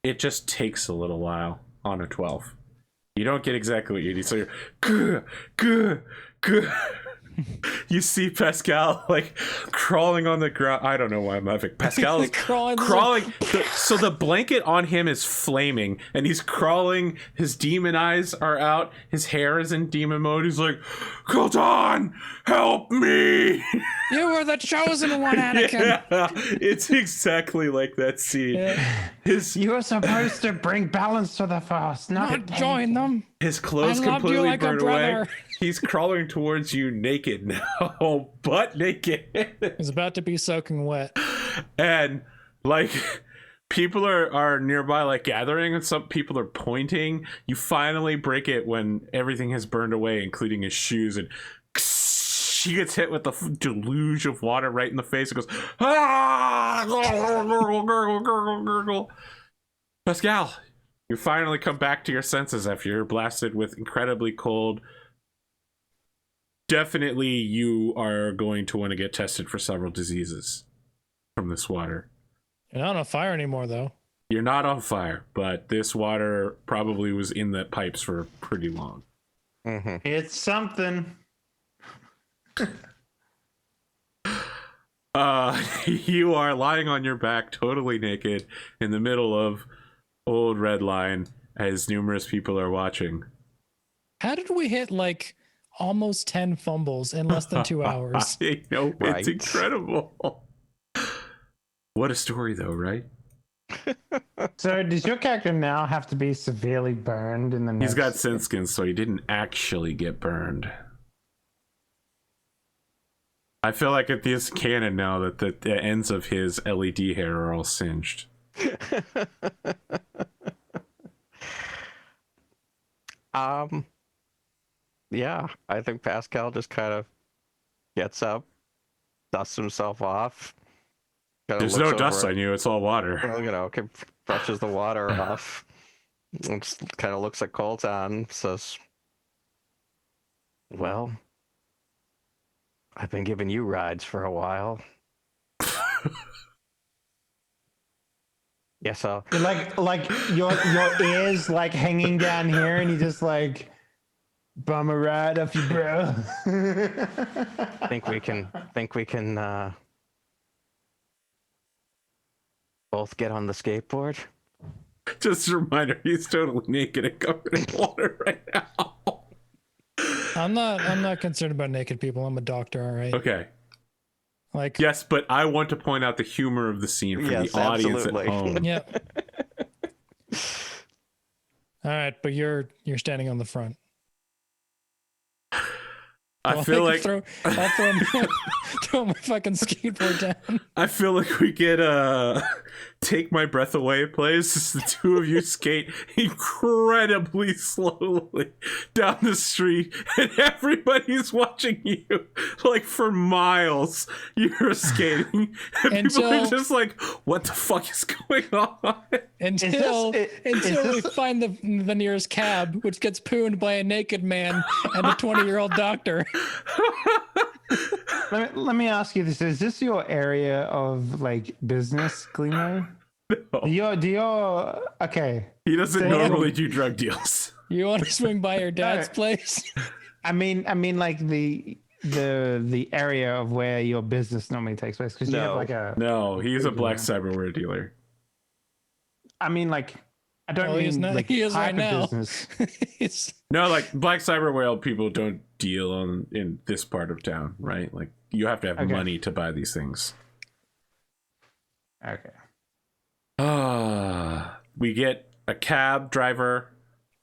It just takes a little while on a 12. You don't get exactly what you need, so you're good, good, good. You see Pascal like crawling on the ground. I don't know why I'm laughing. Pascal is crawling. So the blanket on him is flaming, and he's crawling. His demon eyes are out. His hair is in demon mode. He's like, Coltan, help me! You were the chosen one, Anakin. Yeah, it's exactly like that scene. Yeah. You were supposed to bring balance to the Force, not join them. His clothes I loved you completely like a burned away. brother. He's crawling towards you naked now, butt naked. He's about to be soaking wet. And like people are nearby like gathering, and some people are pointing. You finally break it when everything has burned away, including his shoes, and she gets hit with the deluge of water right in the face. It goes, ah! Gurgle, gurgle, gurgle, gurgle. Pascal, you finally come back to your senses after you're blasted with incredibly cold. Definitely you are going to want to get tested for several diseases from this water. You're not on fire anymore, though. You're not on fire, but this water probably was in the pipes for pretty long. Mm-hmm. It's something. You are lying on your back, totally naked, in the middle of old Redline, as numerous people are watching. How did we hit like almost 10 fumbles in less than 2 hours? I know, Right. it's incredible. What a story, though, right? So does your character now have to be severely burned in the next... He's got scent skin, so he didn't actually get burned. I feel like it is canon now that the ends of his LED hair are all singed. Yeah, I think Pascal just kind of gets up, dusts himself off. There's no dust on you, it's all water. Well, brushes the water off. And just kind of looks at Coltan, says, well, I've been giving you rides for a while. Yes, so Like your ears like hanging down here, and you just like bum a ride off you, bro. think we can both get on the skateboard. Just a reminder, he's totally naked and covered in water right now. I'm not concerned about naked people. I'm a doctor, all right. Okay. Like, yes, but I want to point out the humor of the scene for the audience absolutely. at home. yeah. All right, but you're standing on the front. I feel like I'll throw my fucking skateboard down. I feel like we get Take My Breath Away plays as the two of you skate incredibly slowly down the street and everybody's watching you like for miles. You're skating and people are just like, what the fuck is going on? Until we find the nearest cab, which gets pooned by a naked man and a 20-year-old doctor. Let me ask you this: is this your area of like business, Glimo? No. Do you okay? He doesn't normally do drug deals. You want to swing by your dad's place? I mean, like the area of where your business normally takes place, because you have like a he's a black cyberware dealer. I mean, like, I don't mean like he is right now. Business. No, like black cyberware people don't deal in this part of town, right? Like you have to have money to buy these things. Okay. We get a cab driver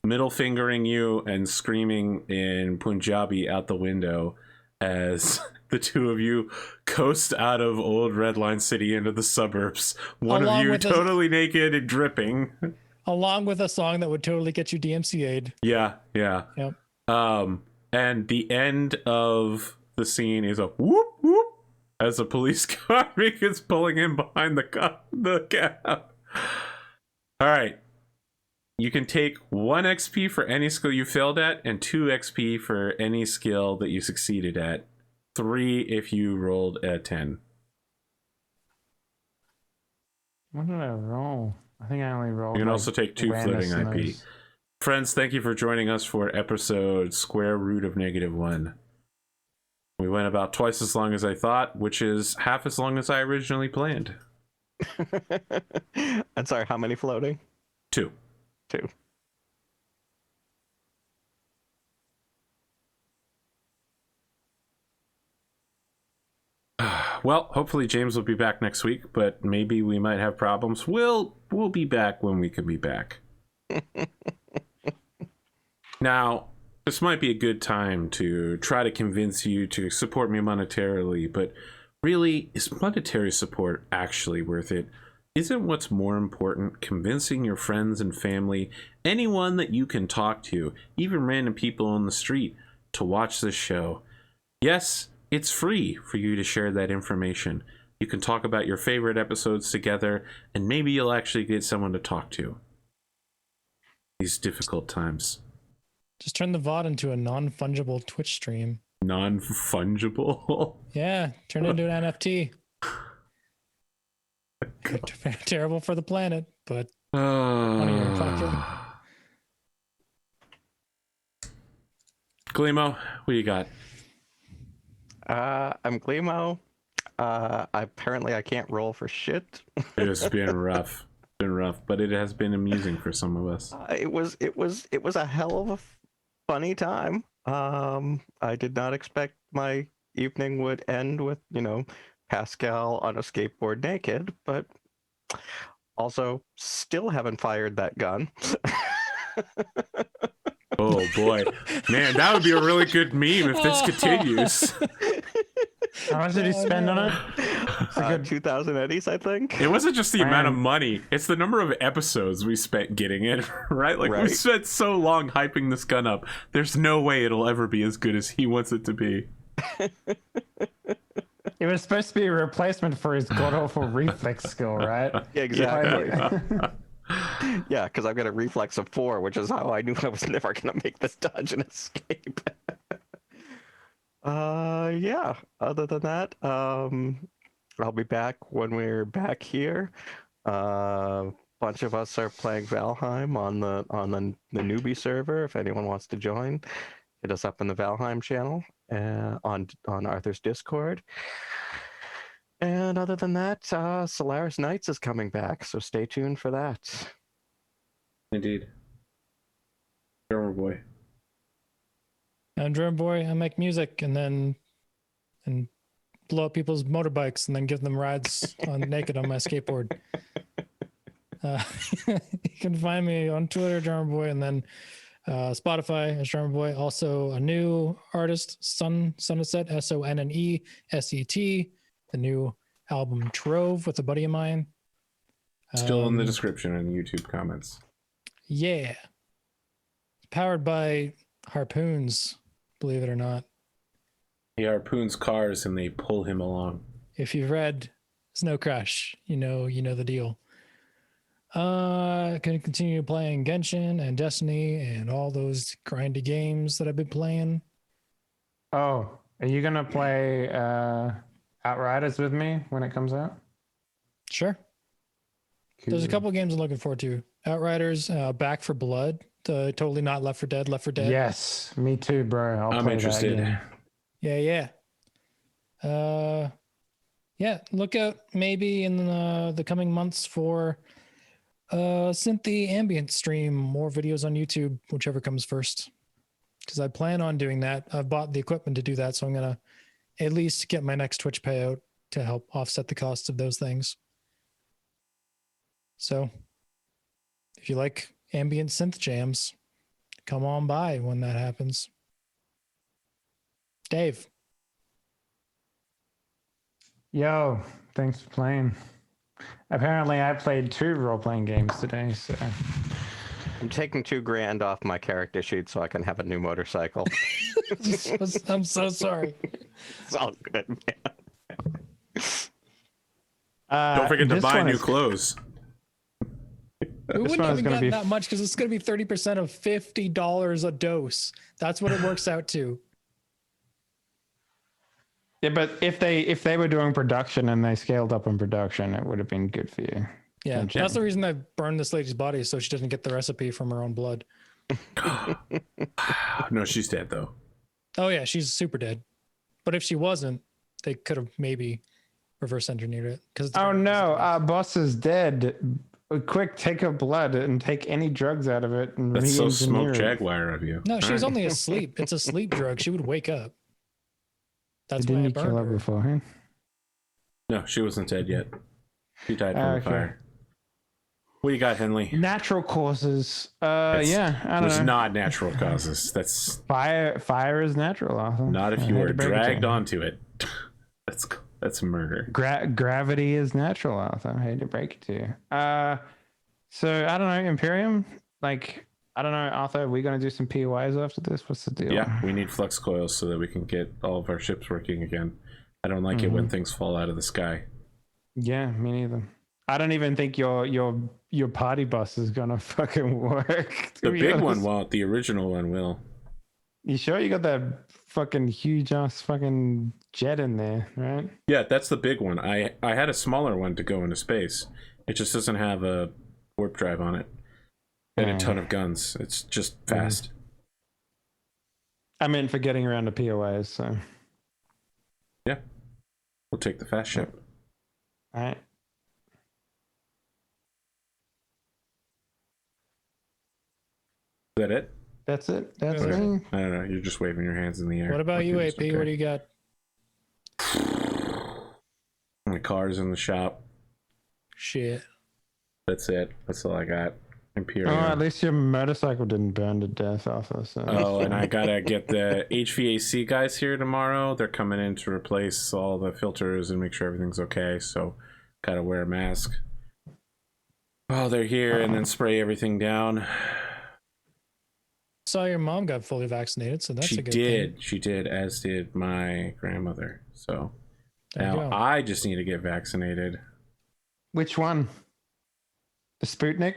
middle fingering you and screaming in Punjabi out the window as the two of you coast out of old Redline City into the suburbs. One of you totally naked and dripping. Along with a song that would totally get you DMCA'd. Yeah. Yep. And the end of the scene is a whoop whoop as a police car is pulling in behind the cab. All right. You can take 1 XP for any skill you failed at and 2 XP for any skill that you succeeded at. 3 if you rolled a 10. What did I roll? I think I only rolled. You can also take 2 floating IP. Friends, thank you for joining us for episode square root of -1. We went about twice as long as I thought, which is half as long as I originally planned. I'm sorry, how many floating? 2. Well, hopefully James will be back next week, but maybe we might have problems. We'll be back when we can be back. Now, this might be a good time to try to convince you to support me monetarily, but really, is monetary support actually worth it? Isn't what's more important convincing your friends and family, anyone that you can talk to, even random people on the street, to watch this show? Yes, it's free for you to share that information. You can talk about your favorite episodes together, and maybe you'll actually get someone to talk to. These difficult times. Just turn the VOD into a non-fungible Twitch stream. Non-fungible? Yeah, turn it into an NFT. Terrible for the planet, but money in your pocket. Glimo, what do you got? I'm Glimo. Apparently I can't roll for shit. It's been rough. But it has been amusing for some of us. It was a hell of a funny time. I did not expect my evening would end with, Pascal on a skateboard naked, but also still haven't fired that gun. Oh boy, man, that would be a really good meme if this continues. How much did you spend on it? It's a good 2,000 eddies, I think. It wasn't just the amount of Man. money; it's the number of episodes we spent getting it. Right? Like we Right. spent so long hyping this gun up. There's no way it'll ever be as good as he wants it to be. It was supposed to be a replacement for his god awful reflex skill, right? Yeah, exactly. Yeah, because I've got a reflex of 4, which is how I knew I was never gonna make this dodge and escape. Yeah. Other than that, I'll be back when we're back here. Bunch of us are playing Valheim on the newbie server. If anyone wants to join, hit us up in the Valheim channel on Arthur's Discord. And other than that, Solaris Knights is coming back, so stay tuned for that. Indeed. Drumurboy. I'm Drumurboy. I make music and blow up people's motorbikes and then give them rides on naked on my skateboard. You can find me on Twitter, Drumurboy, and then Spotify as Drumurboy. Also, a new artist, Sonneset, SONNESET. The new album Trove with a buddy of mine. Still in the description and YouTube comments. Yeah. Powered by harpoons, believe it or not. He harpoons cars and they pull him along. If you've read Snow Crash, you know the deal. Can continue playing Genshin and Destiny and all those grindy games that I've been playing. Oh, are you gonna play Outriders with me when it comes out? Sure. There's a couple of games I'm looking forward to. Outriders, Back for Blood, totally not Left 4 Dead, Left 4 Dead. Yes, me too, bro. I'm play interested. That game. Yeah. Yeah, look out maybe in the coming months for Synthy ambient stream, more videos on YouTube, whichever comes first. Because I plan on doing that. I've bought the equipment to do that, so I'm gonna at least get my next Twitch payout to help offset the costs of those things. So if you like ambient synth jams, come on by when that happens. Dave. Yo, thanks for playing. Apparently, I played 2 role-playing games today, so I'm taking $2,000 off my character sheet so I can have a new motorcycle. I'm so sorry. It's all good, man. Don't forget to this buy one new is- clothes. We wouldn't one is even gonna get be that much because it's going to be 30% of $50 a dose. That's what it works out to. Yeah, but if they were doing production and they scaled up in production, it would have been good for you. Yeah, Gotcha. that's the reason I burned this lady's body so she doesn't get the recipe from her own blood. No, she's dead though. Oh yeah, she's super dead. But if she wasn't, they could have maybe reverse engineered it. Because Oh no, our boss is dead. Quick, take her blood and take any drugs out of it and That's so re-engineer smoke it. jaguar of you. No, she was Alright. only asleep. It's a sleep drug. She would wake up. That's why Didn't I you kill burned her her. beforehand? No, she wasn't dead yet. She died from the Okay. fire. What do you got, Henley? Natural causes. That's- Yeah, I don't There's know. not natural causes. That's Fire is natural. Arthur. not if I you hate were to break it to dragged you. onto it. That's murder. Gravity is natural, Arthur. I hate to break it to you. So I don't know, Imperium. Like I don't know, Arthur. Are we gonna do some POIs after this? What's the deal? Yeah, we need flux coils so that we can get all of our ships working again. I don't like it when things fall out of the sky. Yeah, me neither. I don't even think your party bus is gonna fucking work. to The be big honest. one won't. The original one will. You sure you got that fucking huge ass fucking jet in there, right? Yeah, that's the big one. I had a smaller one to go into space. It just doesn't have a warp drive on it and a ton of guns. It's just fast. I meant for getting around to POIs, so Yeah, we'll take the fast ship. all right. Is that it? That's it. That's Okay. me. I don't know. You're just waving your hands in the air. What about Like you, you're AP? just okay. What do you got? My car's in the shop. Shit. That's it. That's all I got. Imperial. Oh, at least your motorcycle didn't burn to death also. So. Oh, and I gotta get the HVAC guys here tomorrow. They're coming in to replace all the filters and make sure everything's okay. So, gotta wear a mask while they're here and then spray everything down. Saw your mom got fully vaccinated, so that's a good thing. She did, as did my grandmother. So There you now go. I just need to get vaccinated. Which one? The Sputnik?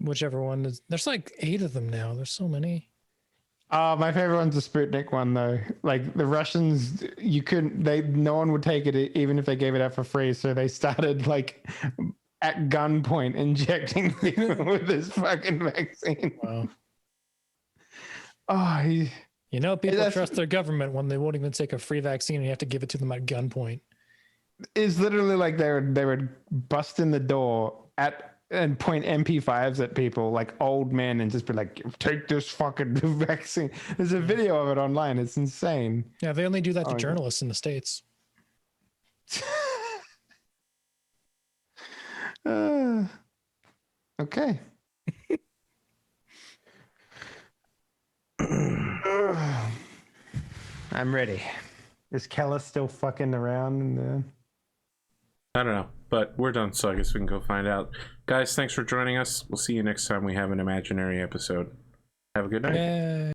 Whichever one is. There's like 8 of them now. There's so many. My favorite one's the Sputnik one though. Like the Russians, no one would take it even if they gave it out for free. So they started like at gunpoint injecting people with this fucking vaccine. Wow. Oh, You know, people That's- trust their government when they won't even take a free vaccine and you have to give it to them at gunpoint. it's literally like they would bust in the door and point MP5s at people like old men and just be like, take this fucking vaccine. There's a video of it online. It's insane. Yeah, they only do that to Oh, journalists in the States. Okay. I'm ready. Is Keller still fucking around? I don't know, but we're done, so I guess we can go find out. Guys, thanks for joining us. We'll see you next time we have an imaginary episode. Have a good night. Yay.